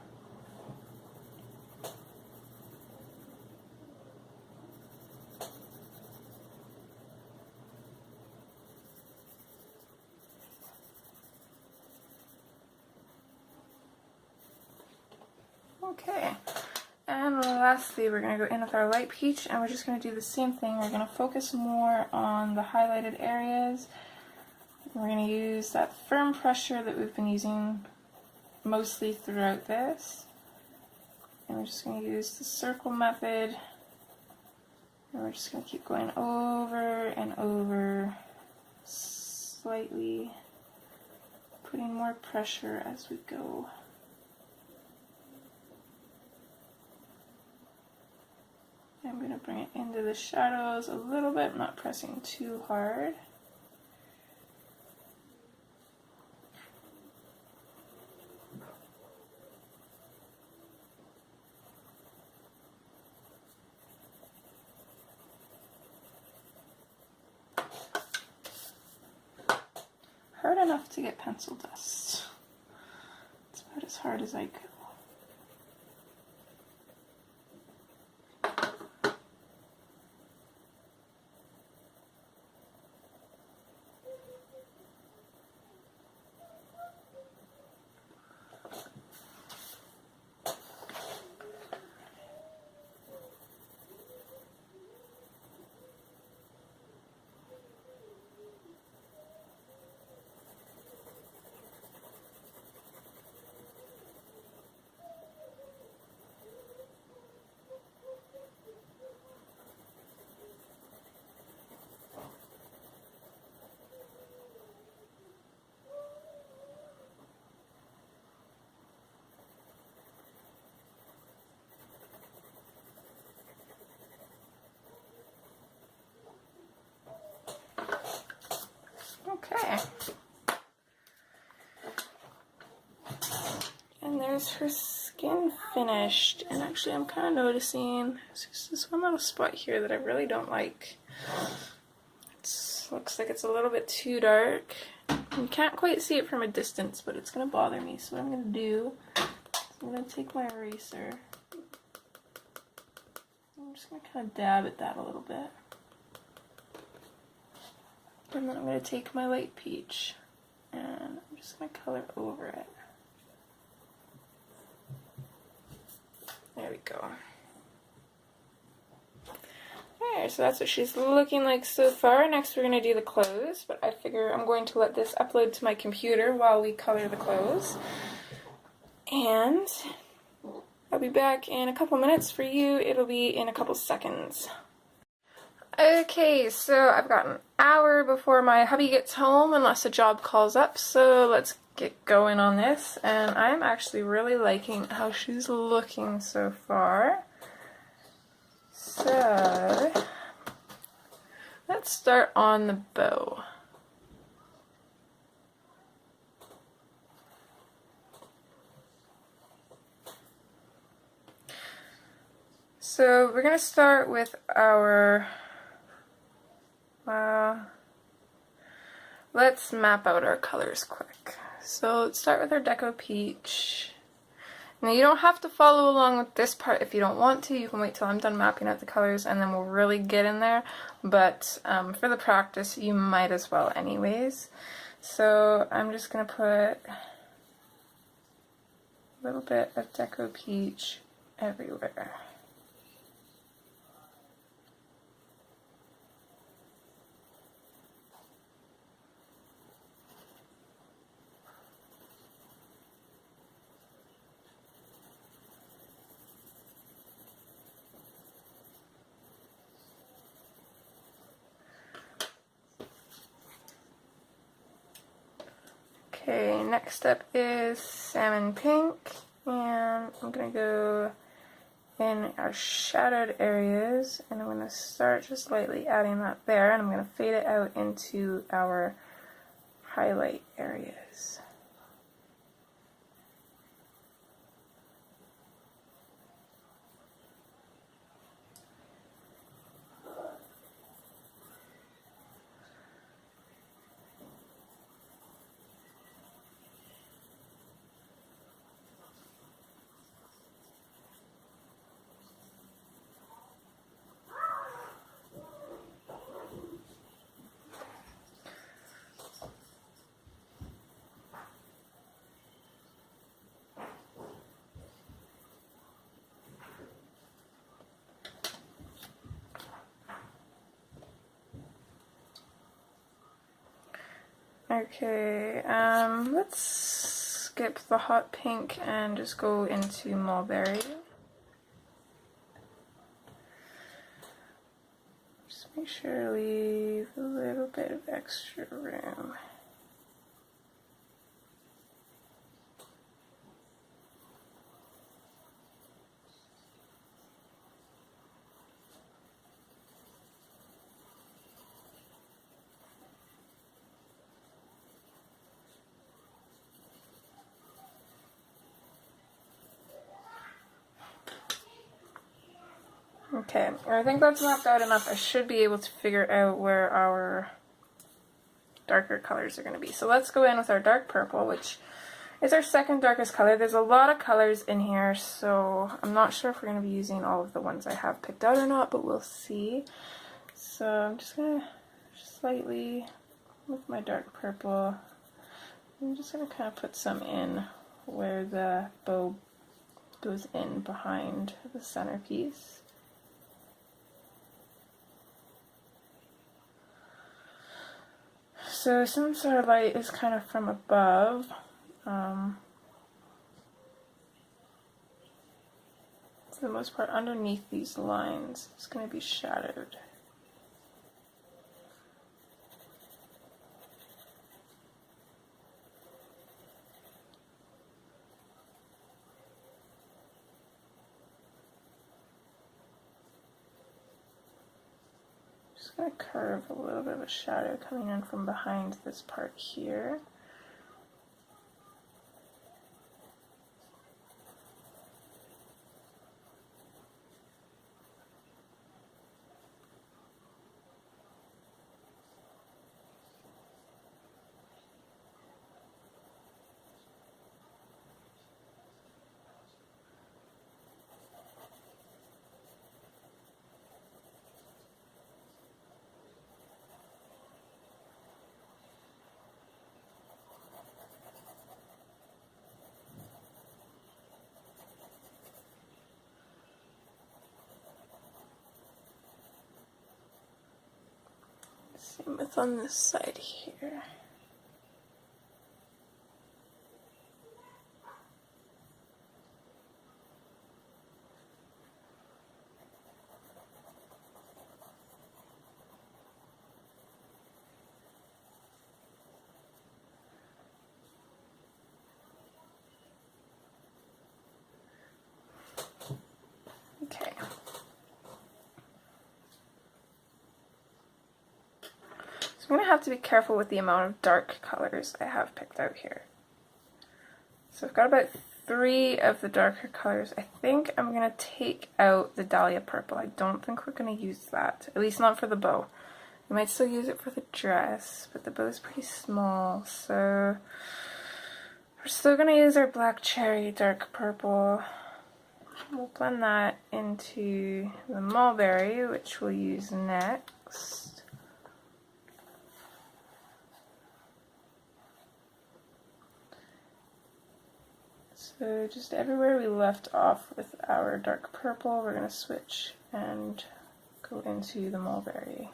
Okay. And lastly, we're going to go in with our light peach, and we're just going to do the same thing. We're going to focus more on the highlighted areas. We're going to use that firm pressure that we've been using mostly throughout this. And we're just going to use the circle method. And we're just going to keep going over and over, slightly putting more pressure as we go. I'm going to bring it into the shadows a little bit, not pressing too hard. Hard enough to get pencil dust. It's about as hard as I could. Okay. And there's her skin finished. And actually I'm kind of noticing there's just this one little spot here that I really don't like. It looks like it's a little bit too dark. You can't quite see it from a distance, but it's going to bother me. So what I'm going to do is I'm going to take my eraser. I'm just going to kind of dab at that a little bit. And then I'm going to take my light peach and I'm just going to color over it. There we go. Alright, so that's what she's looking like so far. Next we're going to do the clothes, but I figure I'm going to let this upload to my computer while we color the clothes. And I'll be back in a couple minutes. For you, it'll be in a couple seconds. Okay, so I've got an hour before my hubby gets home, unless a job calls up, so let's get going on this. And I'm actually really liking how she's looking so far. So let's start on the bow. So we're going to start with our, let's map out our colors quick. So let's start with our Deco Peach. Now you don't have to follow along with this part if you don't want to. You can wait till I'm done mapping out the colors and then we'll really get in there. But for the practice, you might as well anyways. So I'm just going to put a little bit of Deco Peach everywhere. Okay, next up is Salmon Pink, and I'm going to go in our shadowed areas, and I'm going to start just lightly adding that there, and I'm going to fade it out into our highlight areas. Okay, let's skip the hot pink and just go into mulberry. Just make sure to leave a little bit of extra room. Okay, I think that's mapped out enough. I should be able to figure out where our darker colors are going to be. So let's go in with our dark purple, which is our second darkest color. There's a lot of colors in here, so I'm not sure if we're going to be using all of the ones I have picked out or not, but we'll see. So I'm just going to slightly, with my dark purple, I'm just going to kind of put some in where the bow goes in behind the centerpiece. So since our light is kind of from above, for the most part underneath these lines, it's going to be shadowed. Just going to curve a little bit of a shadow coming in from behind this part here. Same with on this side here. So I'm going to have to be careful with the amount of dark colors I have picked out here. So I've got about 3 of the darker colors. I think I'm going to take out the Dahlia Purple. I don't think we're going to use that, at least not for the bow. We might still use it for the dress, but the bow is pretty small, so we're still going to use our Black Cherry Dark Purple. We'll blend that into the Mulberry, which we'll use next. So just everywhere we left off with our dark purple, we're going to switch and go into the Mulberry.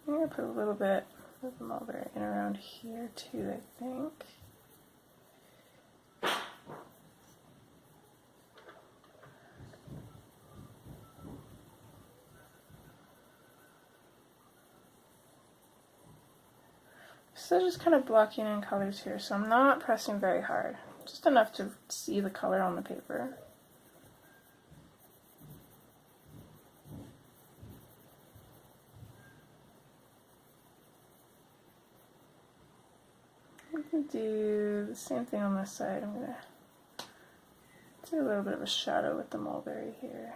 I'm going to put a little bit of the Mulberry in around here too, I think. Still just kind of blocking in colors here, so I'm not pressing very hard. Just enough to see the color on the paper. I'm going to do the same thing on this side. I'm going to do a little bit of a shadow with the Mulberry here.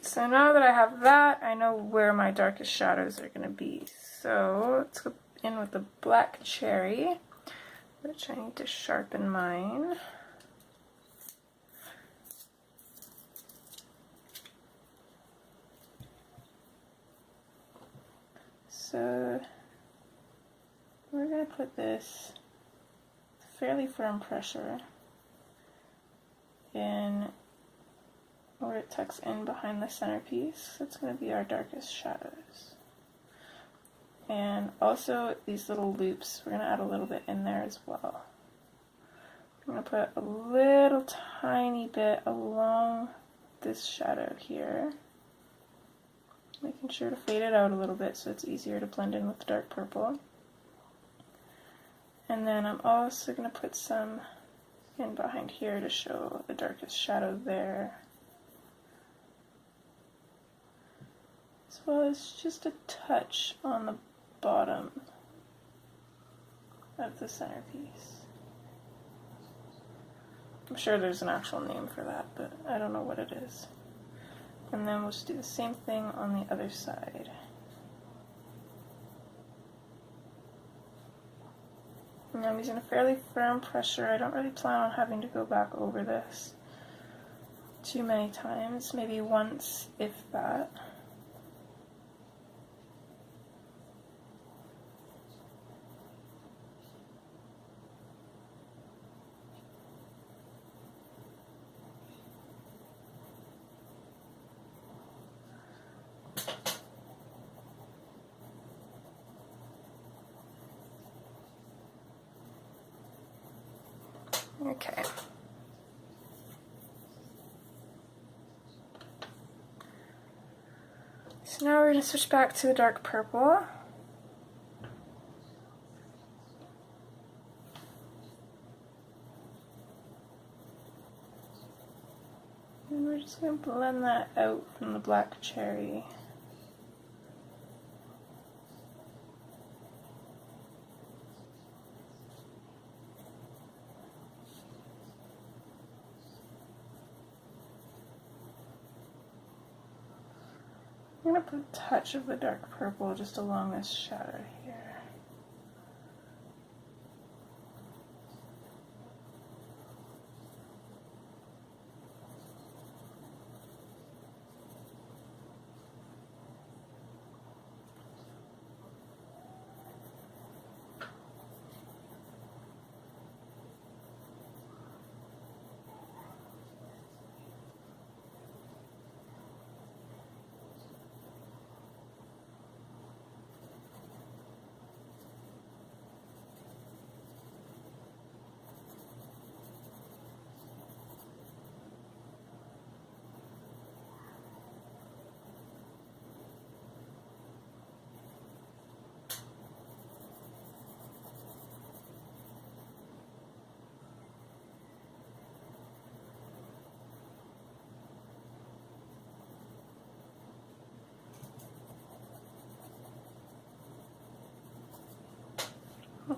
So now that I have that, I know where my darkest shadows are going to be. So let's go in with the Black Cherry, which I need to sharpen mine. So we're going to put this fairly firm pressure in where it tucks in behind the centerpiece. That's going to be our darkest shadows. And also these little loops, we're going to add a little bit in there as well. I'm going to put a little tiny bit along this shadow here, making sure to fade it out a little bit so it's easier to blend in with the dark purple. And then I'm also going to put some in behind here to show the darkest shadow there, as well as just a touch on the bottom of the centerpiece. I'm sure there's an actual name for that, but I don't know what it is. And then we'll just do the same thing on the other side. And I'm using a fairly firm pressure. I don't really plan on having to go back over this too many times, maybe once, if that. Okay. So now we're going to switch back to the dark purple. And we're just going to blend that out from the Black Cherry. I'm going to put a touch of the dark purple just along this shadow here.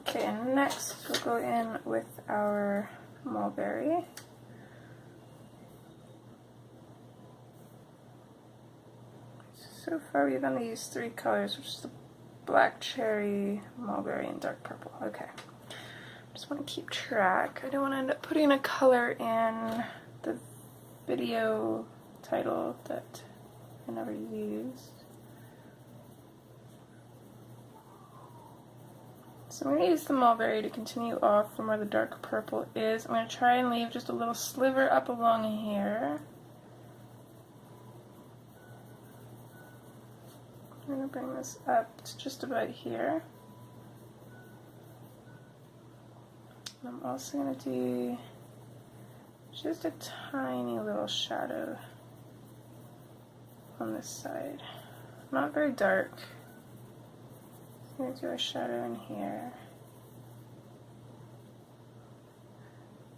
Okay, and next we'll go in with our mulberry. So far we've only used 3 colors, which is the black cherry, mulberry, and dark purple. Okay. Just want to keep track. I don't want to end up putting a color in the video title that I never used. So I'm going to use the mulberry to continue off from where the dark purple is. I'm going to try and leave just a little sliver up along here. I'm going to bring this up to just about here. And I'm also going to do just a tiny little shadow on this side. Not very dark. I'm going to do a shadow in here.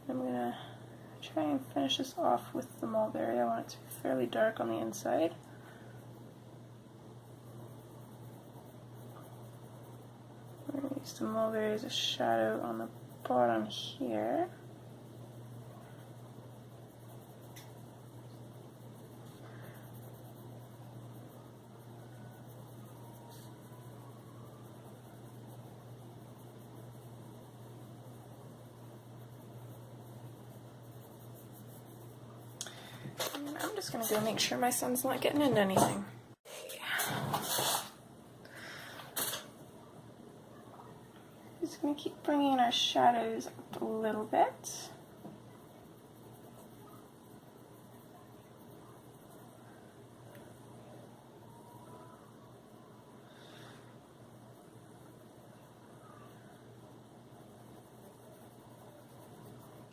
I'm going to try and finish this off with the mulberry. I want it to be fairly dark on the inside. I'm going to use the mulberry as a shadow on the bottom here. And I'm just going to go make sure my sun's not getting into anything. Just going to keep bringing our shadows up a little bit.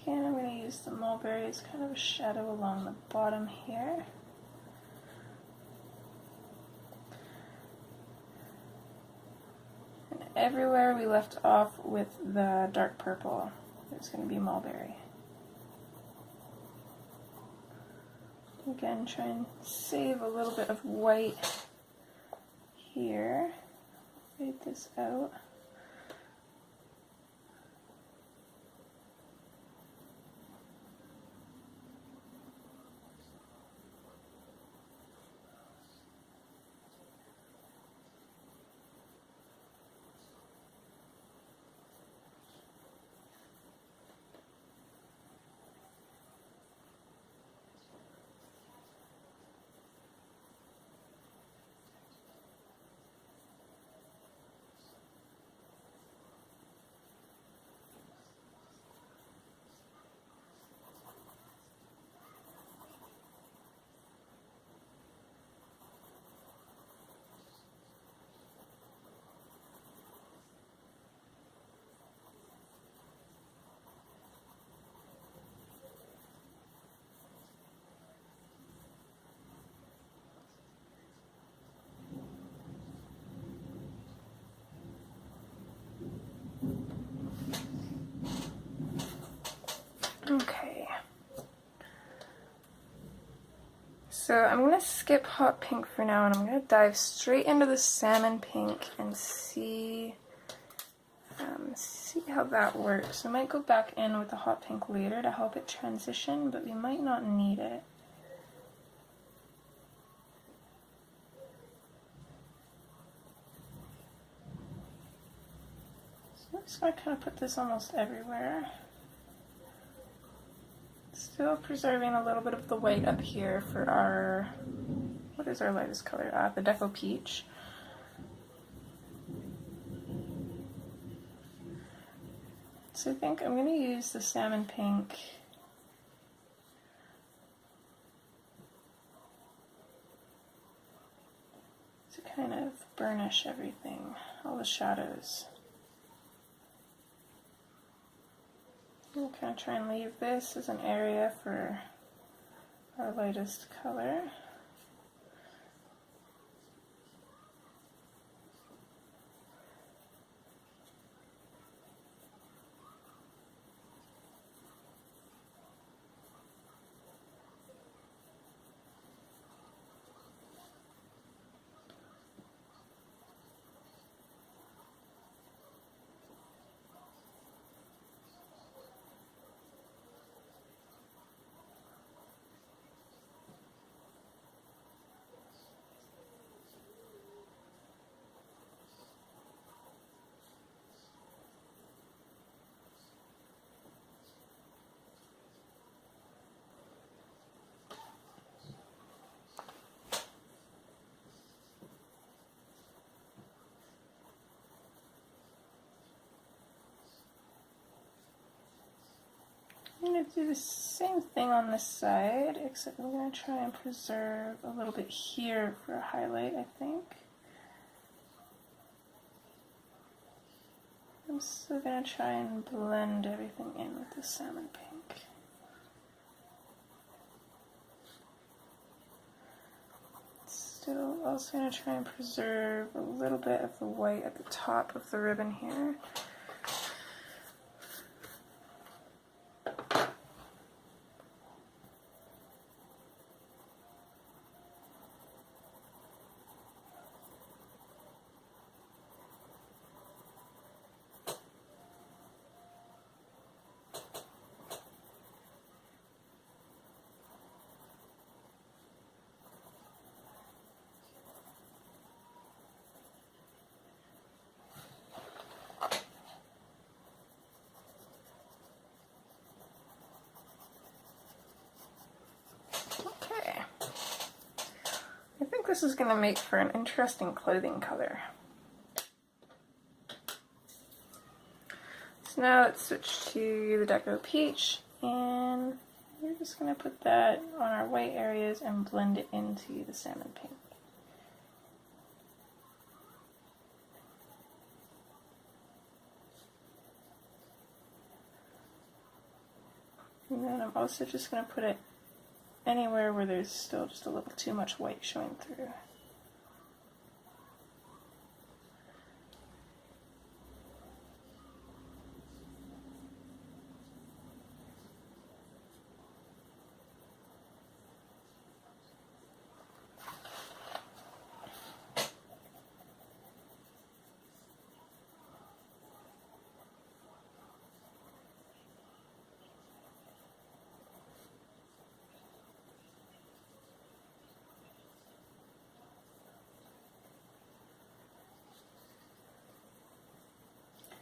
And I'm going to use the mulberry as kind of a shadow along the bottom here. And everywhere we left off with the dark purple, there's going to be mulberry. Again, try and save a little bit of white here. Fade this out. Okay, so I'm going to skip hot pink for now, and I'm going to dive straight into the salmon pink and see how that works. I might go back in with the hot pink later to help it transition, but we might not need it. So I'm just going to kind of put this almost everywhere. Still preserving a little bit of the white up here for our, what is our lightest color? The Deco Peach. So I think I'm going to use the salmon pink to kind of burnish everything, all the shadows. I'm going to try and leave this as an area for our lightest color. going to do the same thing on this side, except I'm going to try and preserve a little bit here for a highlight, I think. I'm still going to try and blend everything in with the salmon pink. Still also going to try and preserve a little bit of the white at the top of the ribbon here. This is going to make for an interesting clothing color. So now let's switch to the Deco Peach, and we're just going to put that on our white areas and blend it into the salmon pink. And then I'm also just going to put it anywhere where there's still just a little too much white showing through.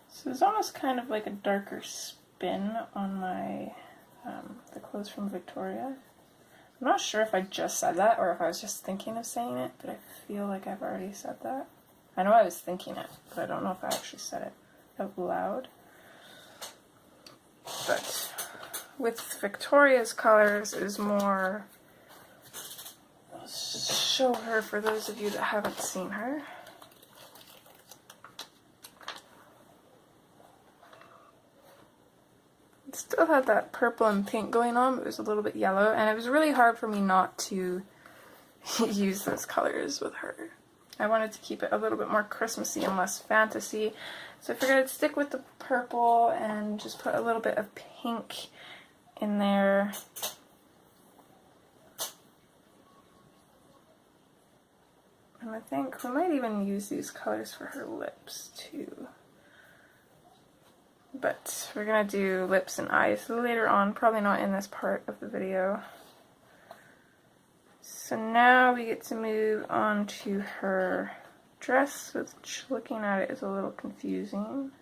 So it's almost kind of like a darker spin on my the clothes from Victoria. I'm not sure if I just said that or if I was just thinking of saying it, but I feel like I've already said that. I know I was thinking it, but I don't know if I actually said it out loud. But with Victoria's colors is more, I'll show her for those of you that haven't seen her. It still had that purple and pink going on, but it was a little bit yellow, and it was really hard for me not to use those colors with her. I wanted to keep it a little bit more Christmassy and less fantasy, so I figured I'd stick with the purple and just put a little bit of pink in there. And I think we might even use these colors for her lips too. But we're going to do lips and eyes later on, probably not in this part of the video. So now we get to move on to her dress, which looking at it is a little confusing.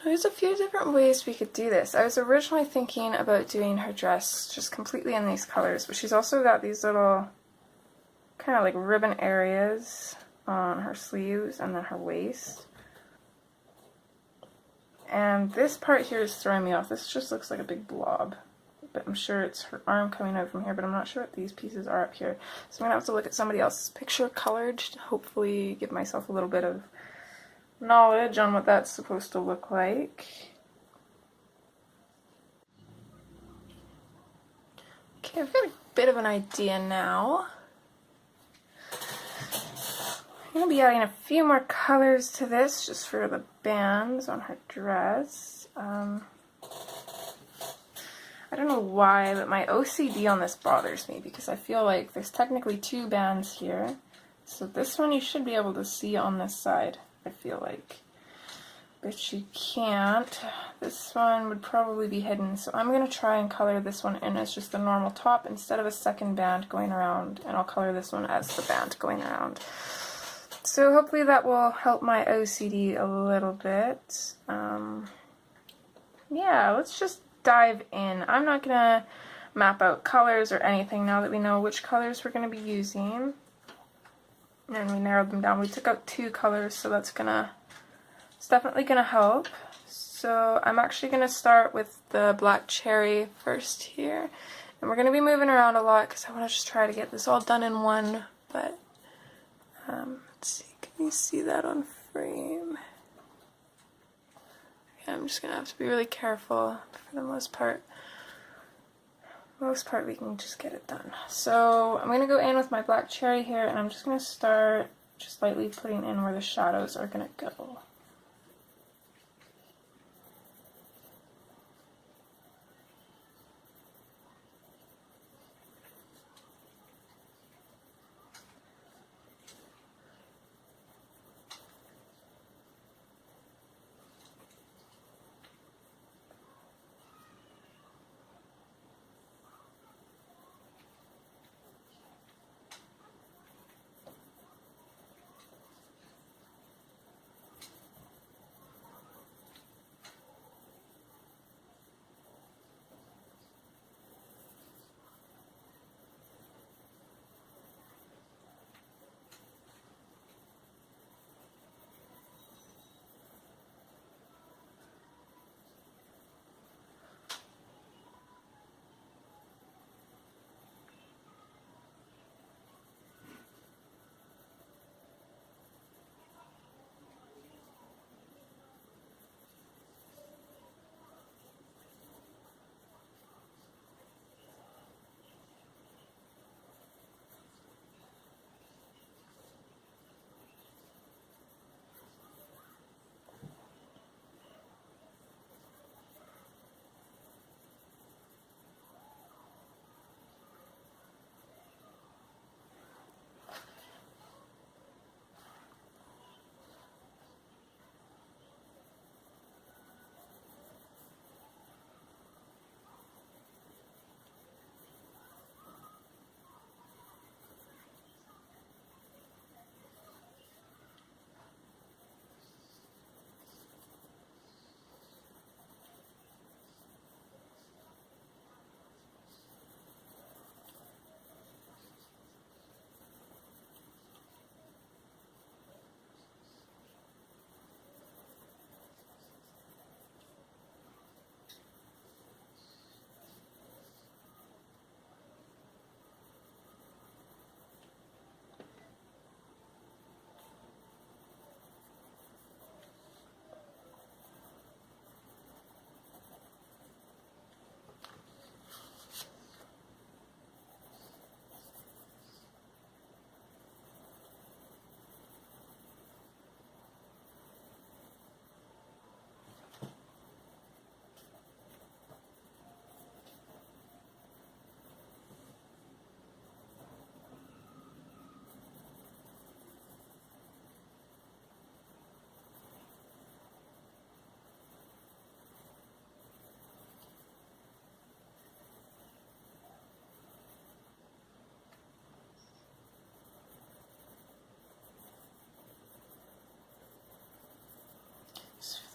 There's a few different ways we could do this. I was originally thinking about doing her dress just completely in these colors, but she's also got these little kind of like ribbon areas on her sleeves and then her waist. And this part here is throwing me off. This just looks like a big blob, but I'm sure it's her arm coming out from here, but I'm not sure what these pieces are up here. So I'm going to have to look at somebody else's picture colored to hopefully give myself a little bit of knowledge on what that's supposed to look like. Okay, I've got a bit of an idea now. I'm going to be adding a few more colors to this just for the bands on her dress. I don't know why, but my OCD on this bothers me because I feel like there's technically two bands here. So this one you should be able to see on this side, I feel like. but you can't. This one would probably be hidden, so I'm going to try and color this one in as just the normal top instead of a second band going around, and I'll color this one as the band going around. So hopefully that will help my OCD a little bit. Yeah, let's just dive in. I'm not going to map out colors or anything now that we know which colors we're going to be using. And we narrowed them down. We took out 2 colors, so it's definitely going to help. So I'm actually going to start with the black cherry first here. And we're going to be moving around a lot because I want to just try to get this all done in one. But let's see, can you see that on frame? Yeah, I'm just going to have to be really careful for the most part. Most part we can just get it done. So I'm going to go in with my black cherry here, and I'm just going to start just lightly putting in where the shadows are going to go.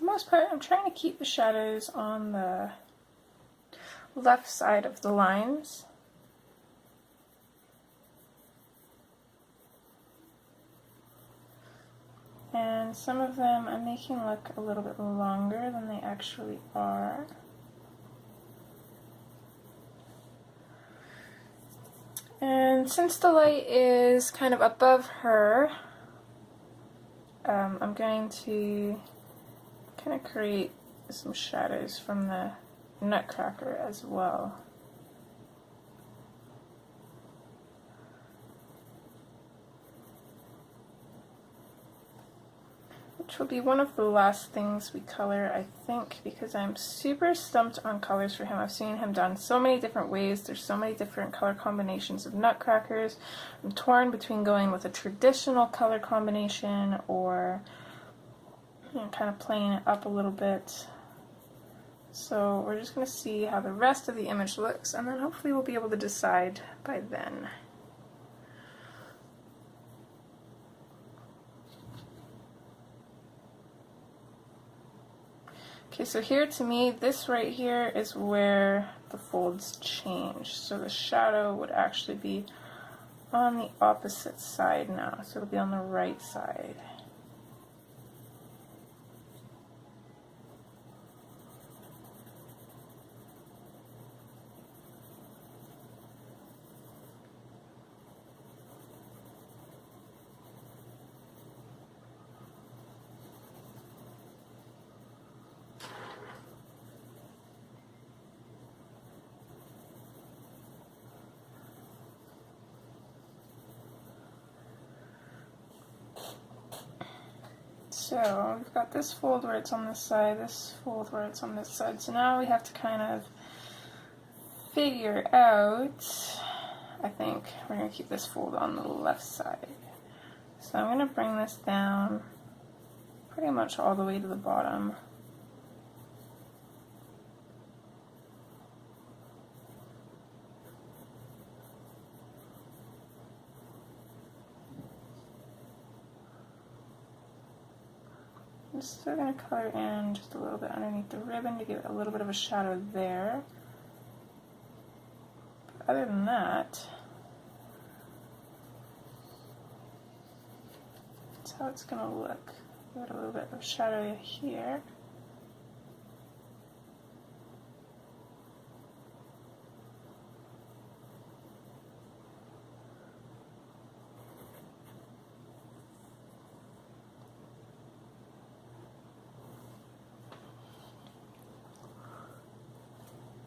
For the most part, I'm trying to keep the shadows on the left side of the lines. And some of them I'm making look a little bit longer than they actually are. And since the light is kind of above her, I'm going to kind of create some shadows from the Nutcracker as well. Which will be one of the last things we color, I think, because I'm super stumped on colors for him. I've seen him done so many different ways. There's so many different color combinations of Nutcrackers. I'm torn between going with a traditional color combination or and kind of playing it up a little bit. So we're just going to see how the rest of the image looks, and then hopefully we'll be able to decide by then. Okay, so here to me, this right here is where the folds change. So the shadow would actually be on the opposite side now, so it'll be on the right side. So we've got this fold where it's on this side, this fold where it's on this side. So now we have to kind of figure out, I think we're going to keep this fold on the left side. So I'm going to bring this down pretty much all the way to the bottom. I'm still going to color in just a little bit underneath the ribbon to give it a little bit of a shadow there. But other than that, that's how it's going to look. Give it a little bit of shadow here.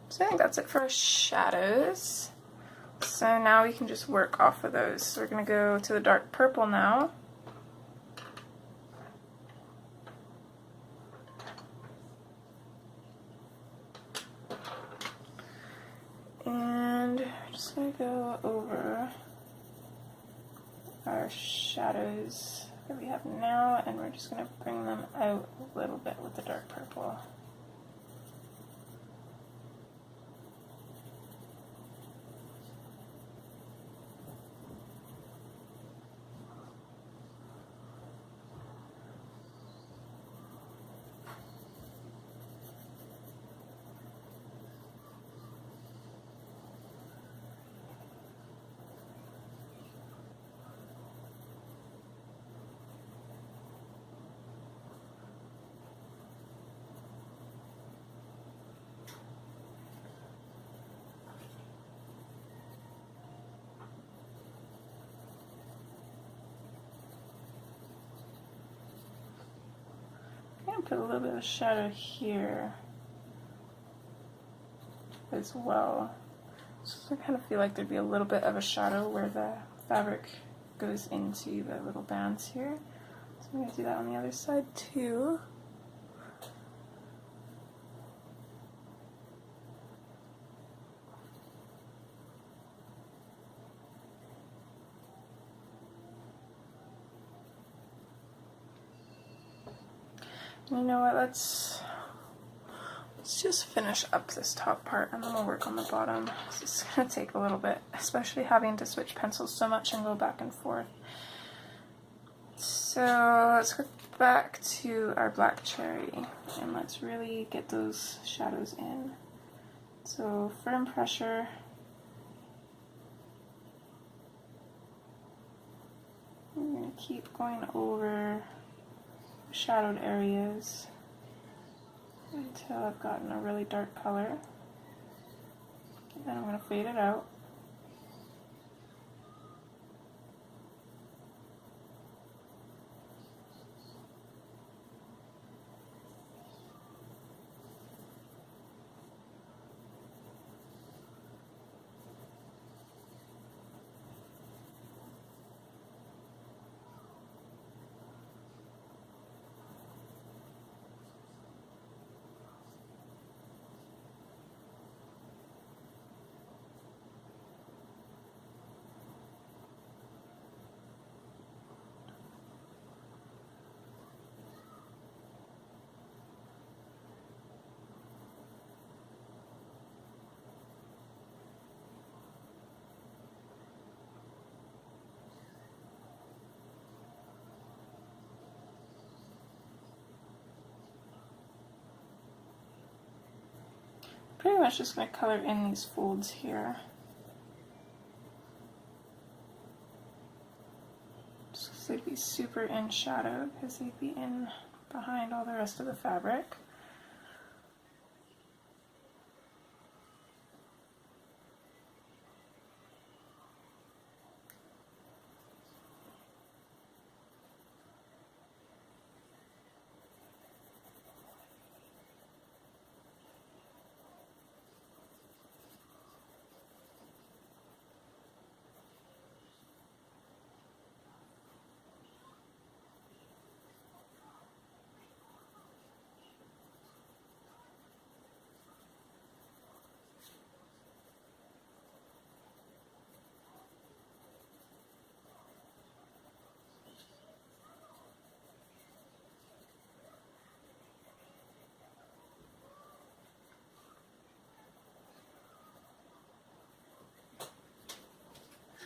So I think that's it for shadows. So now we can just work off of those. So we're going to go to the dark purple now. And we're just going to go over our shadows that we have now, and we're just going to bring them out a little bit with the dark purple. I'm going to put a little bit of shadow here as well. So I kind of feel like there'd be a little bit of a shadow where the fabric goes into the little bands here. So I'm going to do that on the other side too. You know what, let's just finish up this top part and then we'll work on the bottom. This is going to take a little bit, especially having to switch pencils so much and go back and forth. So let's go back to our black cherry and let's really get those shadows in. So firm pressure. I'm going to keep going over shadowed areas until I've gotten a really dark color. And then I'm going to fade it out. pretty much just going to color in these folds here. Just because they'd be super in shadow because they'd be in behind all the rest of the fabric.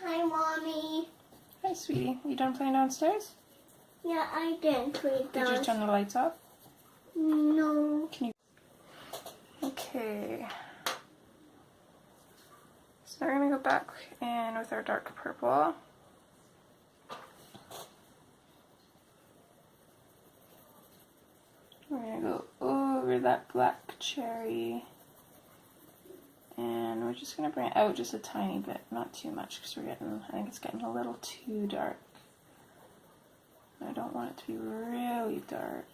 Hi, Mommy. Hi, sweetie. You done playing downstairs? Yeah, I didn't play Did you turn the lights off? No. Can you? Okay. So now we're going to go back in with our dark purple. We're going to go over that black cherry. And we're just going to bring it out just a tiny bit, not too much, because I think it's getting a little too dark. I don't want it to be really dark.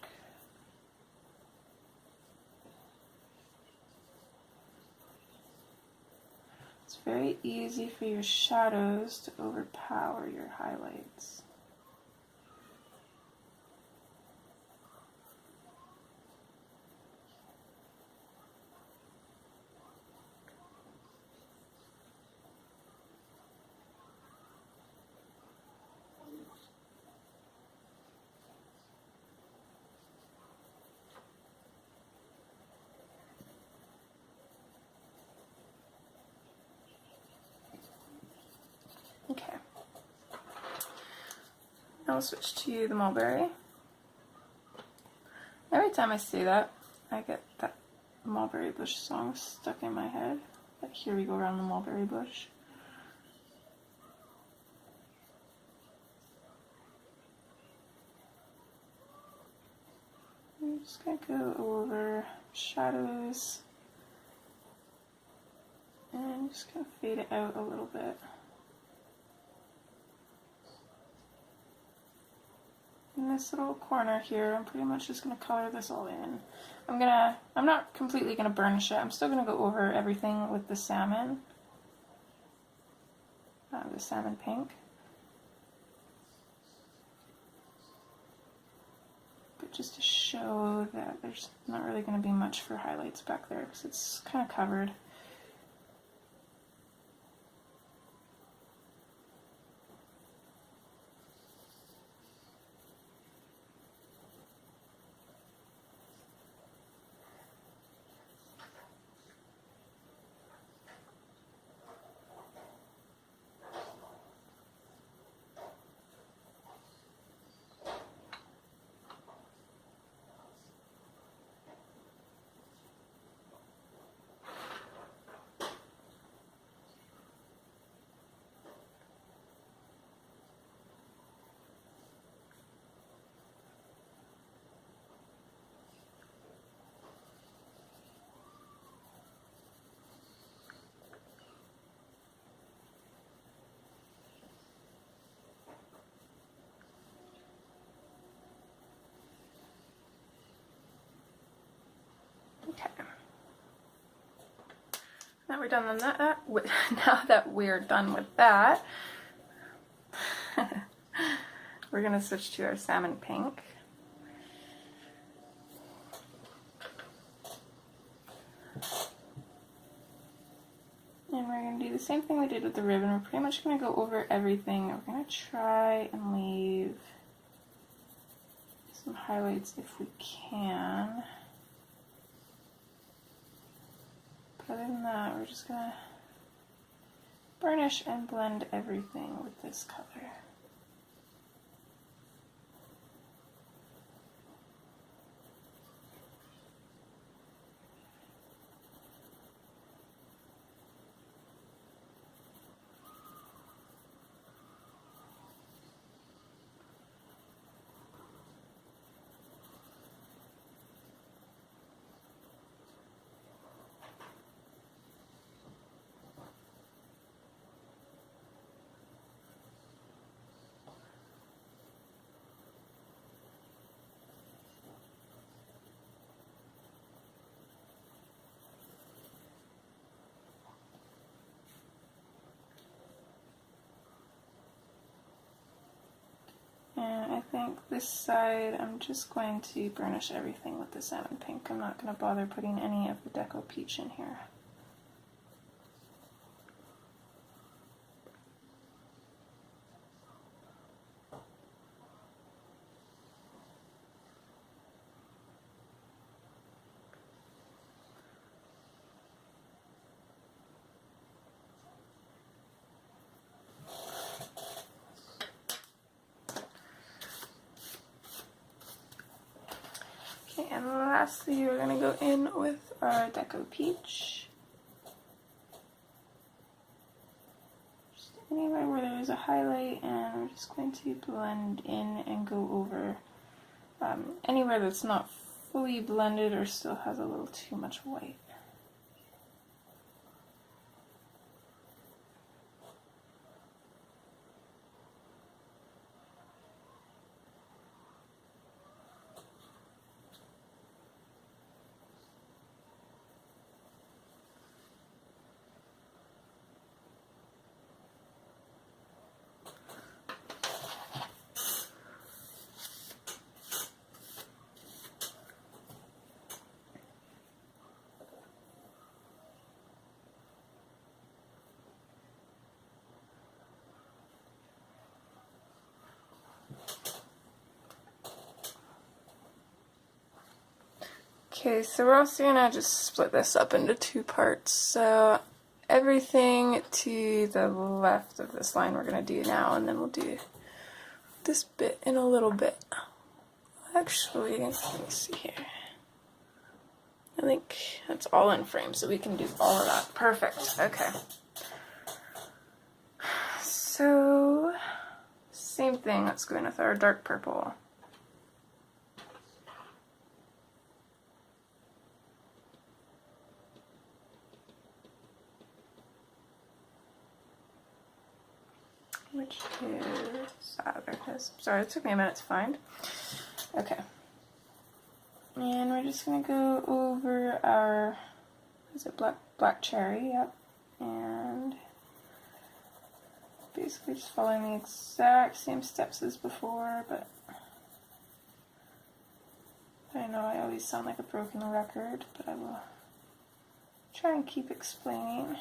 It's very easy for your shadows to overpower your highlights. Okay. Now we'll switch to the mulberry. Every time I say that, I get that mulberry bush song stuck in my head. But here we go around the mulberry bush. I'm just going to go over shadows and just kind of fade it out a little bit. In this little corner here, I'm pretty much just going to color this all in. I'm not completely going to burnish it. I'm still going to go over everything with the salmon pink. But just to show that there's not really going to be much for highlights back there because it's kind of covered. Okay. Now we're done on that. Now that we're done with that, we're gonna switch to our salmon pink. And we're going to do the same thing we did with the ribbon. We're pretty much going to go over everything. We're going to try and leave some highlights if we can. But other than that, we're just going to burnish and blend everything with this color. think this side, I'm just going to burnish everything with the salmon pink. I'm not going to bother putting any of the Deco Peach in here. Okay, and lastly, we're going to go in with our Deco Peach. Just anywhere where there is a highlight, and we're just going to blend in and go over anywhere that's not fully blended or still has a little too much white. Okay, so we're also going to just split this up into two parts. So everything to the left of this line we're going to do now, and then we'll do this bit in a little bit. Actually, let me see here. I think that's all in frame, so we can do all of that. Perfect. Okay. So, same thing. Let's go in with our dark purple. Which is, there it is. Sorry, it took me a minute to find. Okay. And we're just going to go over our, is it black cherry? Yep. And basically just following the exact same steps as before, but I know I always sound like a broken record, but I will try and keep explaining.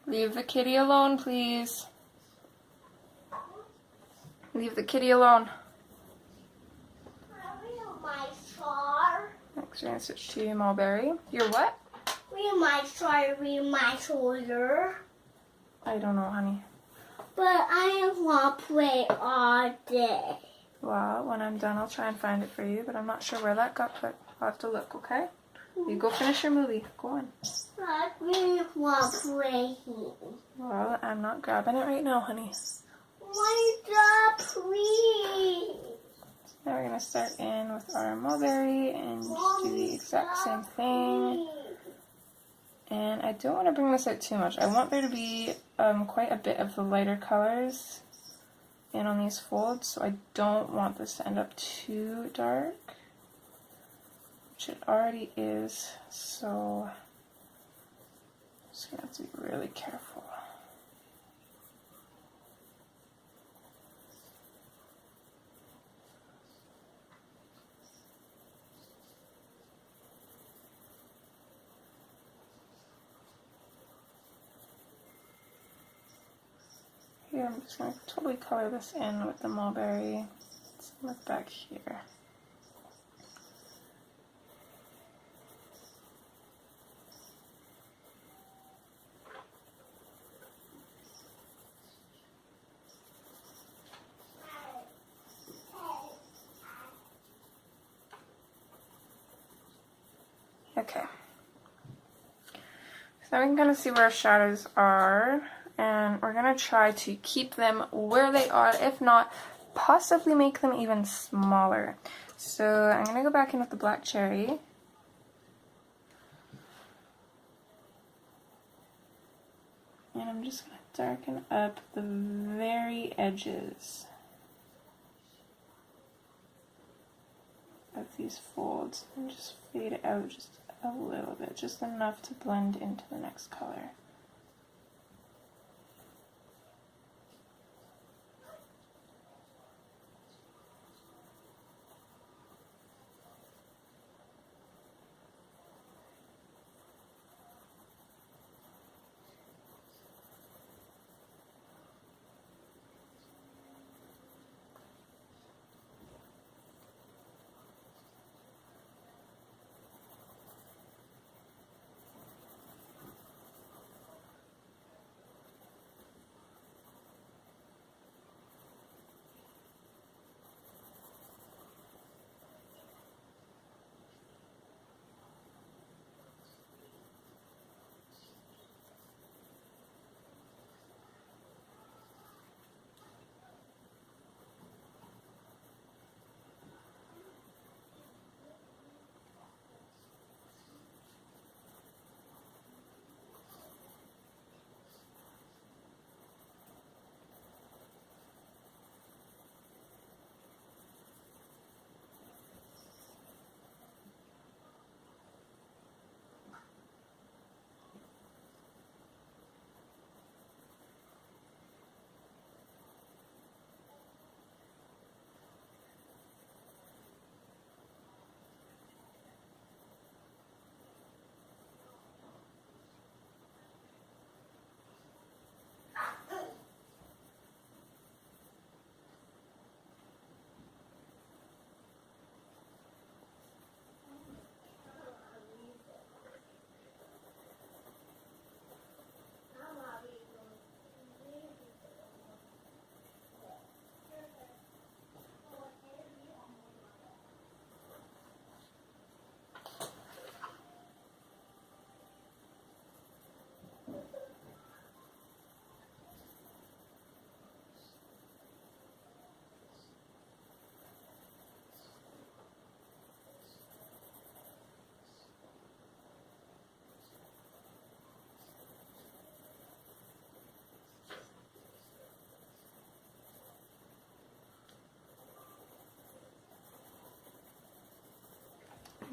Leave the kitty alone, please. Leave the kitty alone. My star. Next, we're going to switch to mulberry. Your what? Read my star, read my shoulder. I don't know, honey. But I want to play all day. Well, when I'm done, I'll try and find it for you, but I'm not sure where that got put. I'll have to look, okay? You go finish your movie. Go on. I really want to play here. Well, I'm not grabbing it right now, honey. my God, please. Now we're going to start in with our mulberry and just do the exact same thing. And I don't want to bring this out too much. I want there to be quite a bit of the lighter colors in on these folds, so I don't want this to end up too dark, which it already is, so I'm just going to have to be really careful. Here, I'm just going to totally color this in with the mulberry. Let's look back here. Okay. So now we can kind of see where our shadows are. And we're going to try to keep them where they are, if not, possibly make them even smaller. So I'm going to go back in with the black cherry. And I'm just going to darken up the very edges of these folds and just fade it out just a little bit, just enough to blend into the next color.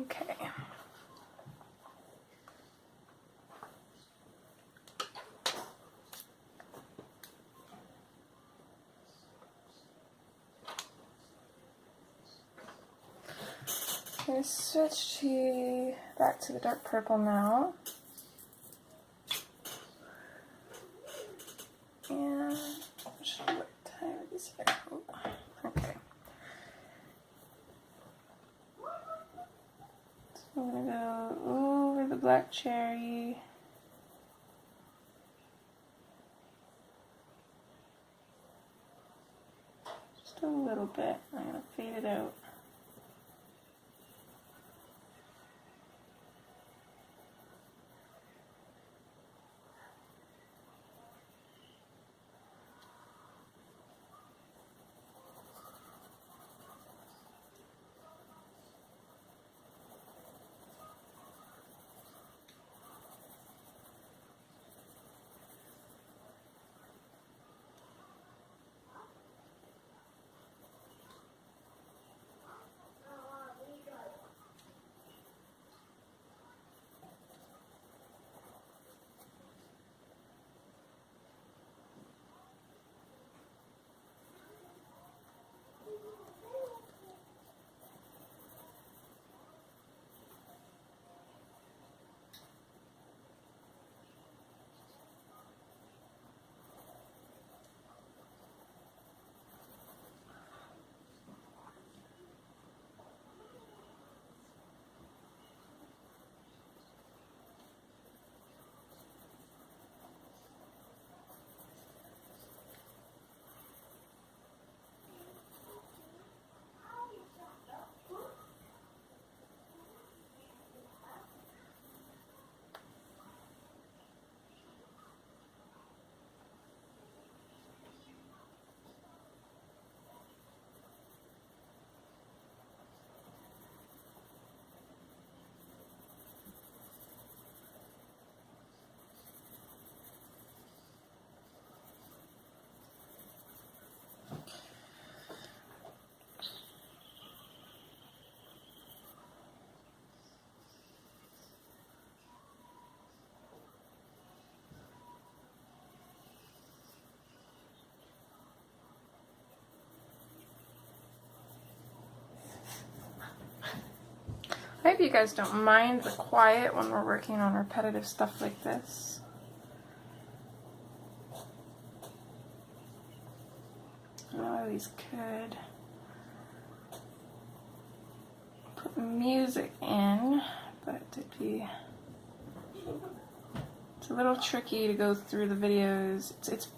Okay. I'm going to switch back to the dark purple now. And what time is here? Oh, okay. So I'm going to go over the black cherry. Just a little bit. I'm going to fade it out. I hope you guys don't mind the quiet when we're working on repetitive stuff like this. I always could put music in, but it's a little tricky to go through the videos. It's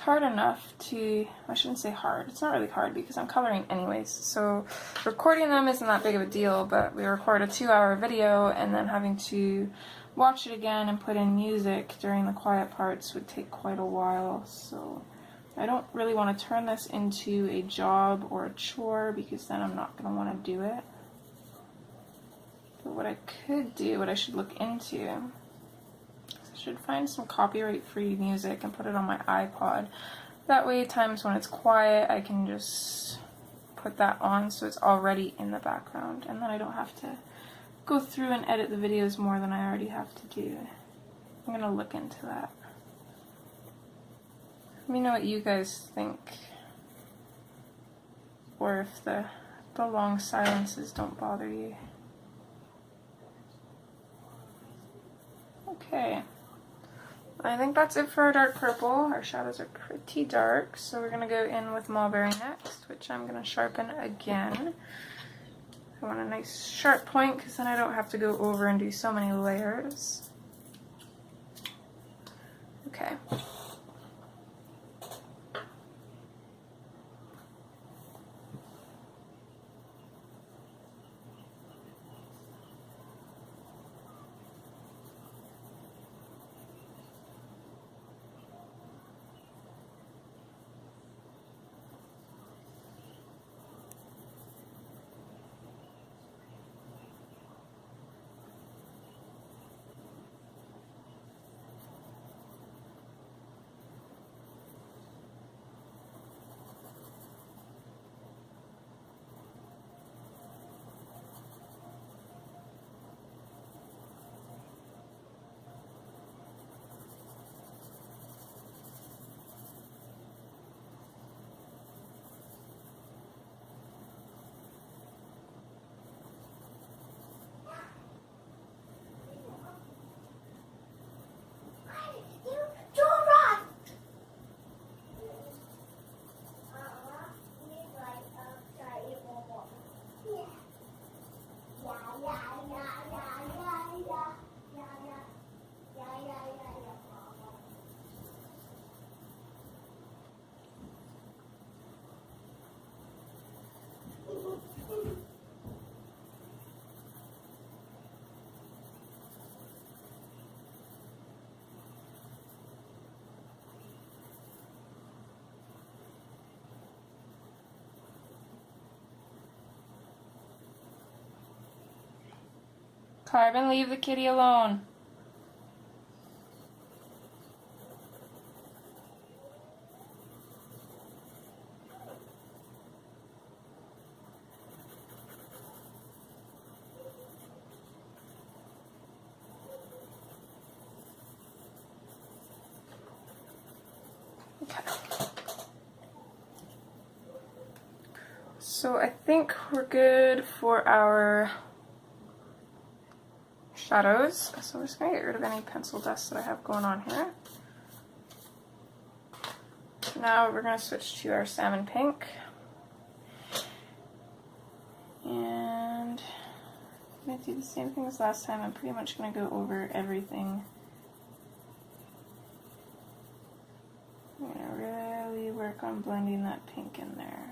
hard enough to, I shouldn't say hard, it's not really hard because I'm coloring anyways, so recording them isn't that big of a deal, but we record a 2-hour video and then having to watch it again and put in music during the quiet parts would take quite a while, so I don't really want to turn this into a job or a chore because then I'm not going to want to do it. But what I could do, what I should look into, is I should find some copyright-free music and put it on my iPod. That way, times when it's quiet, I can just put that on so it's already in the background. And then I don't have to go through and edit the videos more than I already have to do. I'm going to look into that. Let me know what you guys think. Or if the long silences don't bother you. Okay, I think that's it for our dark purple. Our shadows are pretty dark, so we're going to go in with mulberry next, which I'm going to sharpen again. I want a nice sharp point because then I don't have to go over and do so many layers. Okay. Carbon, leave the kitty alone. Okay. So I think we're good for our shadows. So I'm just going to get rid of any pencil dust that I have going on here. Now we're going to switch to our salmon pink. And I'm going to do the same thing as last time. I'm pretty much going to go over everything. I'm going to really work on blending that pink in there.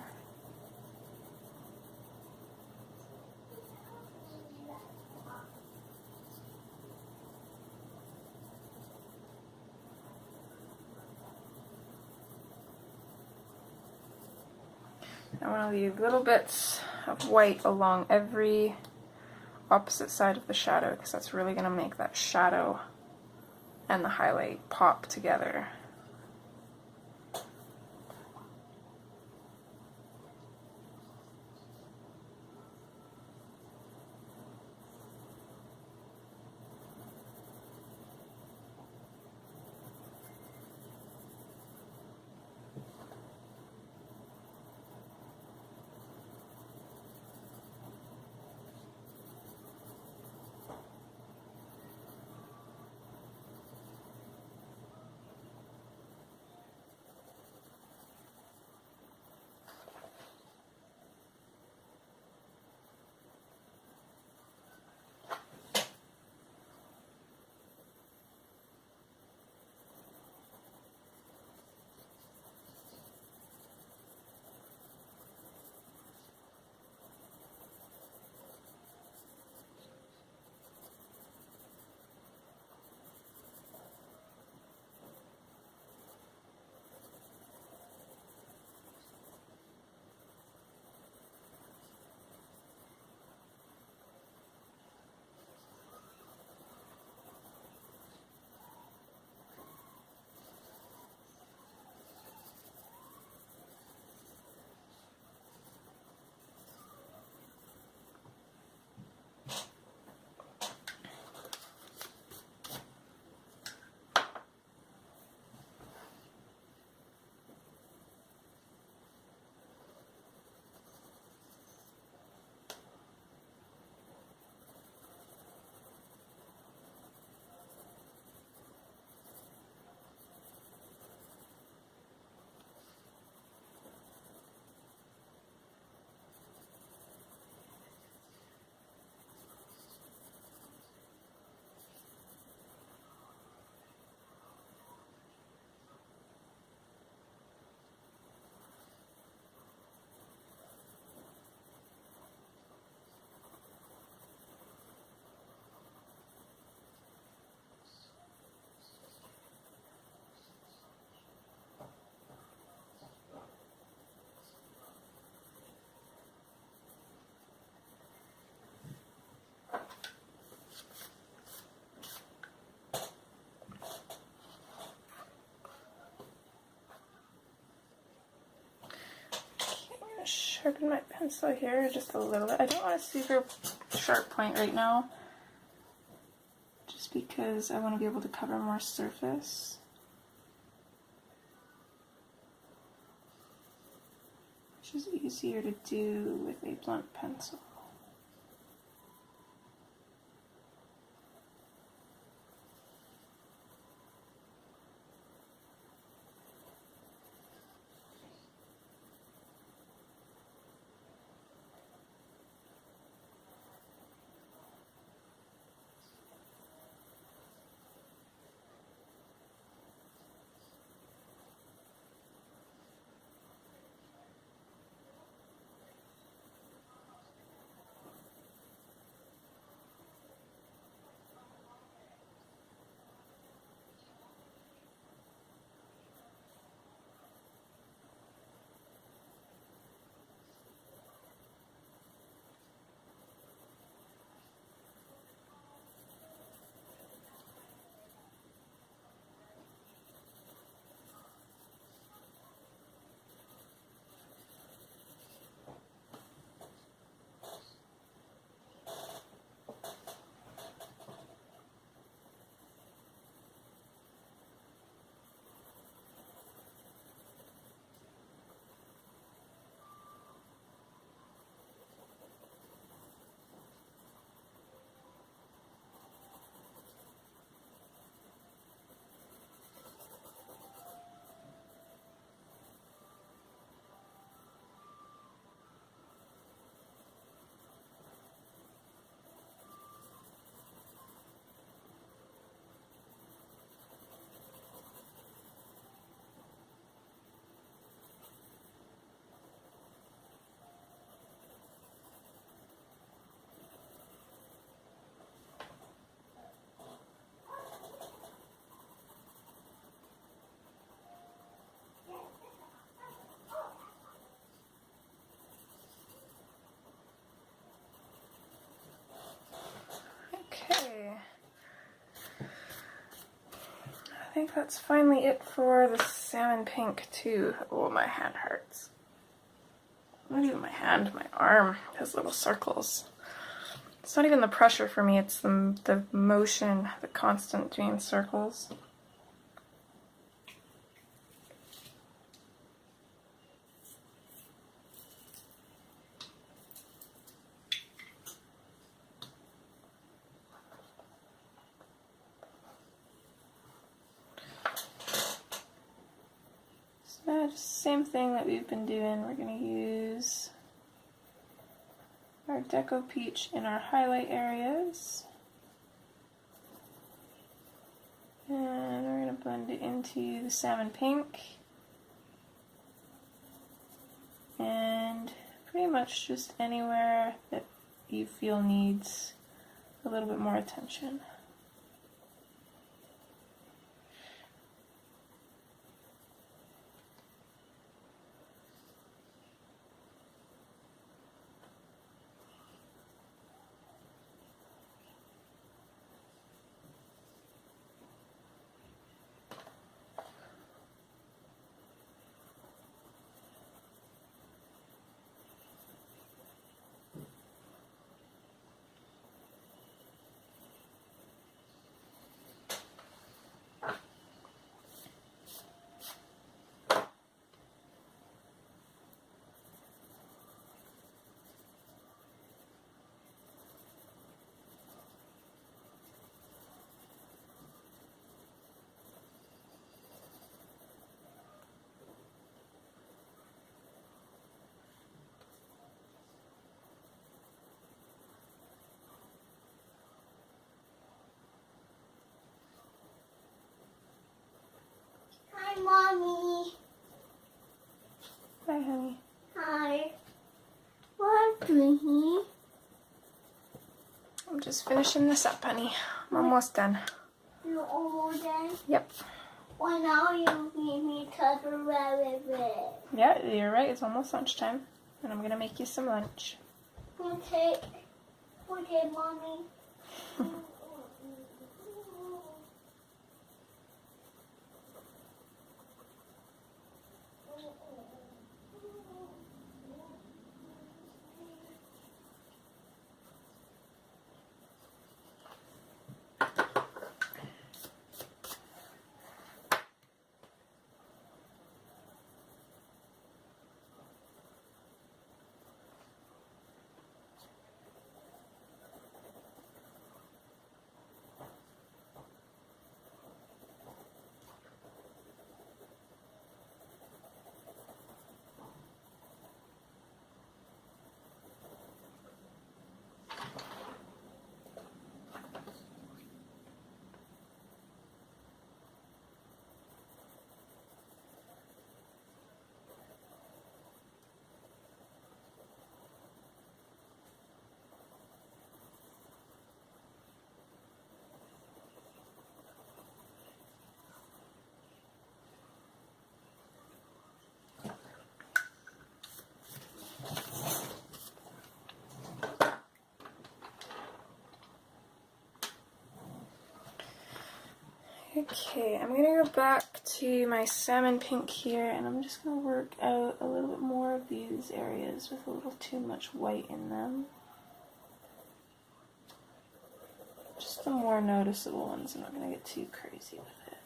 I want to leave little bits of white along every opposite side of the shadow because that's really going to make that shadow and the highlight pop together. sharpen my pencil here just a little bit. I don't want a super sharp point right now, just because I want to be able to cover more surface. Which is easier to do with a blunt pencil. Okay, I think that's finally it for the salmon pink too. Oh, my hand hurts. Not even my hand, my arm has little circles. It's not even the pressure for me, it's the motion, the constant doing circles. So just the same thing that we've been doing. We're going to use our Deco Peach in our highlight areas. And we're going to blend it into the salmon pink. And pretty much just anywhere that you feel needs a little bit more attention. Hi, Mommy. Hi, honey. Hi. What are you doing? I'm just finishing this up, honey. I'm almost done. You're almost done? Yep. Well, now you need me to the rabbit. Yeah, you're right. It's almost lunchtime. And I'm going to make you some lunch. Okay, Mommy. Okay, I'm gonna go back to my salmon pink here, and I'm just gonna work out a little bit more of these areas with a little too much white in them. Just the more noticeable ones. I'm not gonna get too crazy with it.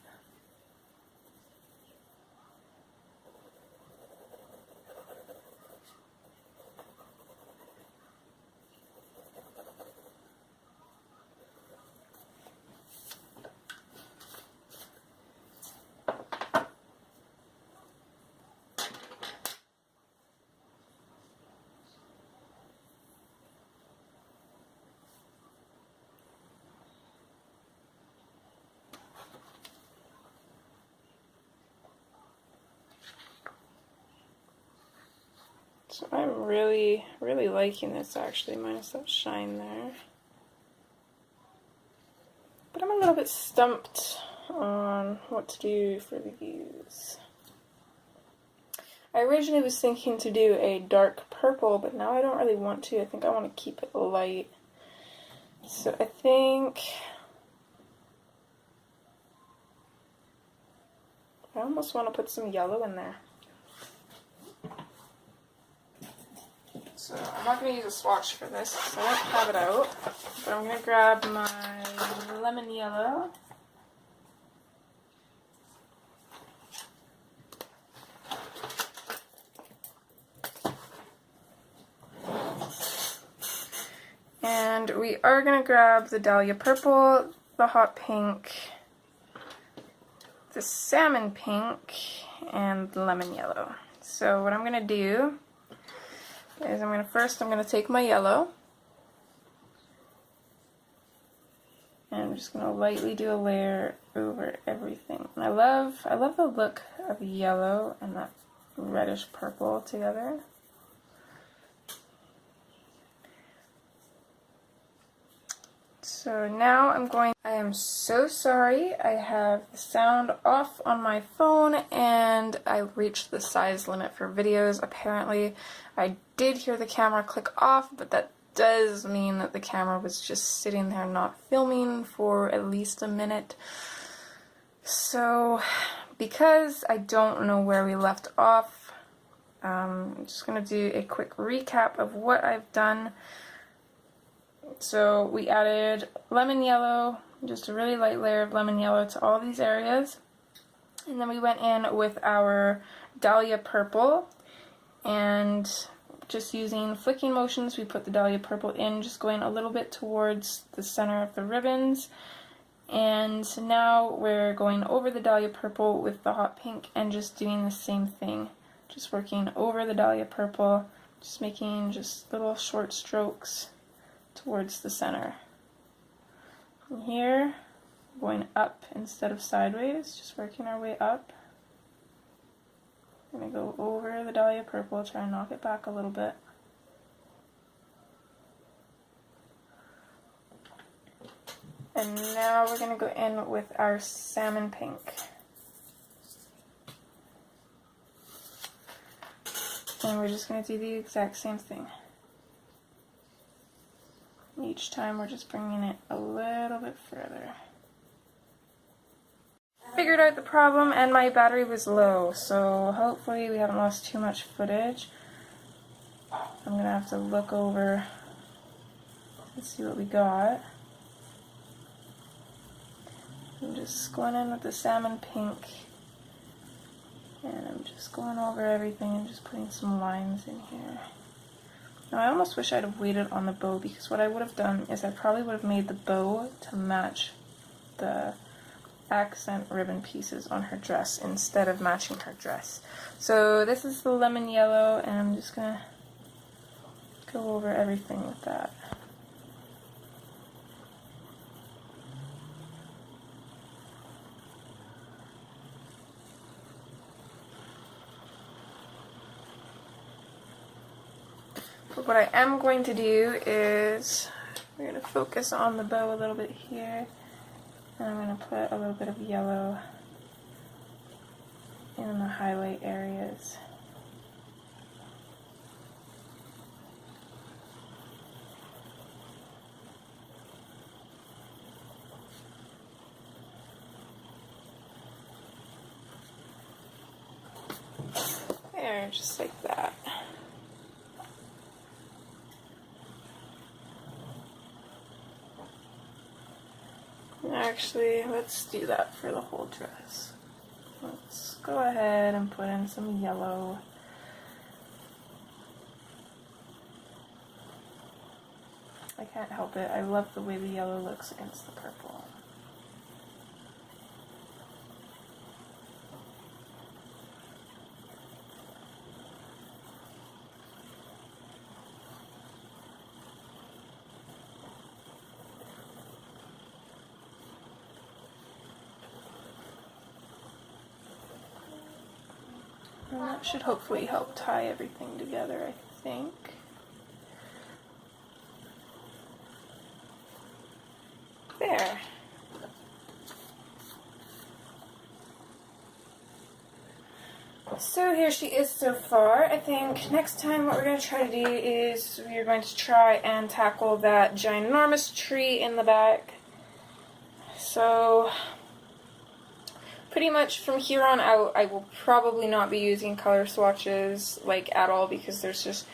So I'm really liking this actually, minus that shine there. But I'm a little bit stumped on what to do for these. I originally was thinking to do a dark purple, but now I don't really want to. I think I want to keep it light. So I think I almost want to put some yellow in there. So I'm not going to use a swatch for this, so I won't have it out. But I'm going to grab my lemon yellow. And we are going to grab the dahlia purple, the hot pink, the salmon pink, and the lemon yellow. So what I'm going to do is I'm going to take my yellow, and I'm just going to lightly do a layer over everything. And I love the look of yellow and that reddish purple together. So now I am so sorry, I have the sound off on my phone and I reached the size limit for videos. Apparently I did hear the camera click off, but that does mean that the camera was just sitting there not filming for at least a minute. So because I don't know where we left off, I'm just going to do a quick recap of what I've done. So we added lemon yellow, just a really light layer of lemon yellow to all these areas. And then we went in with our dahlia purple, and just using flicking motions we put the dahlia purple in, just going a little bit towards the center of the ribbons. And now we're going over the dahlia purple with the hot pink and just doing the same thing. Just working over the dahlia purple, just making just little short strokes towards the center. From here, going up instead of sideways, just working our way up. I'm going to go over the dahlia purple, try and knock it back a little bit. And now we're going to go in with our salmon pink. And we're just going to do the exact same thing. Each time we're just bringing it a little bit further. Figured out the problem and my battery was low, so hopefully we haven't lost too much footage. I'm going to have to look over and see what we got. I'm just going in with the salmon pink, and I'm just going over everything and just putting some lines in here. Now I almost wish I'd have waited on the bow, because what I would have done is I probably would have made the bow to match the accent ribbon pieces on her dress instead of matching her dress. So this is the lemon yellow, and I'm just going to go over everything with that. But what I am going to do is we're going to focus on the bow a little bit here, and I'm going to put a little bit of yellow in the highlight areas. There, just like that. Actually, let's do that for the whole dress. Let's go ahead and put in some yellow. I can't help it. I love the way the yellow looks against the purple. And that should hopefully help tie everything together, I think. There. So here she is so far. I think next time what we're going to try to do is we're going to try and tackle that ginormous tree in the back. So pretty much from here on out, I will probably not be using color swatches like at all because there's just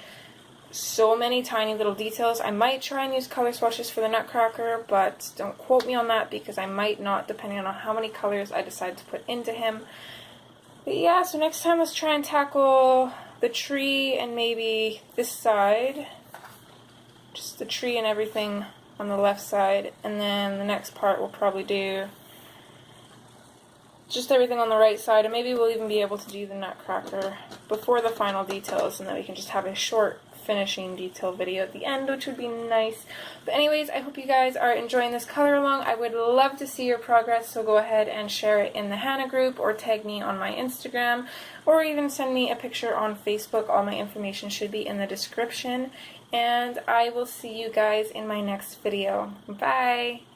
so many tiny little details. I might try and use color swatches for the Nutcracker, but don't quote me on that because I might not, depending on how many colors I decide to put into him. But yeah, so next time let's try and tackle the tree and maybe this side. Just the tree and everything on the left side, and then the next part we'll probably do just everything on the right side, and maybe we'll even be able to do the Nutcracker before the final details, and then we can just have a short finishing detail video at the end, which would be nice. But anyways, I hope you guys are enjoying this color along. I would love to see your progress, so go ahead and share it in the Hannah group, or tag me on my Instagram, or even send me a picture on Facebook. All my information should be in the description, and I will see you guys in my next video. Bye!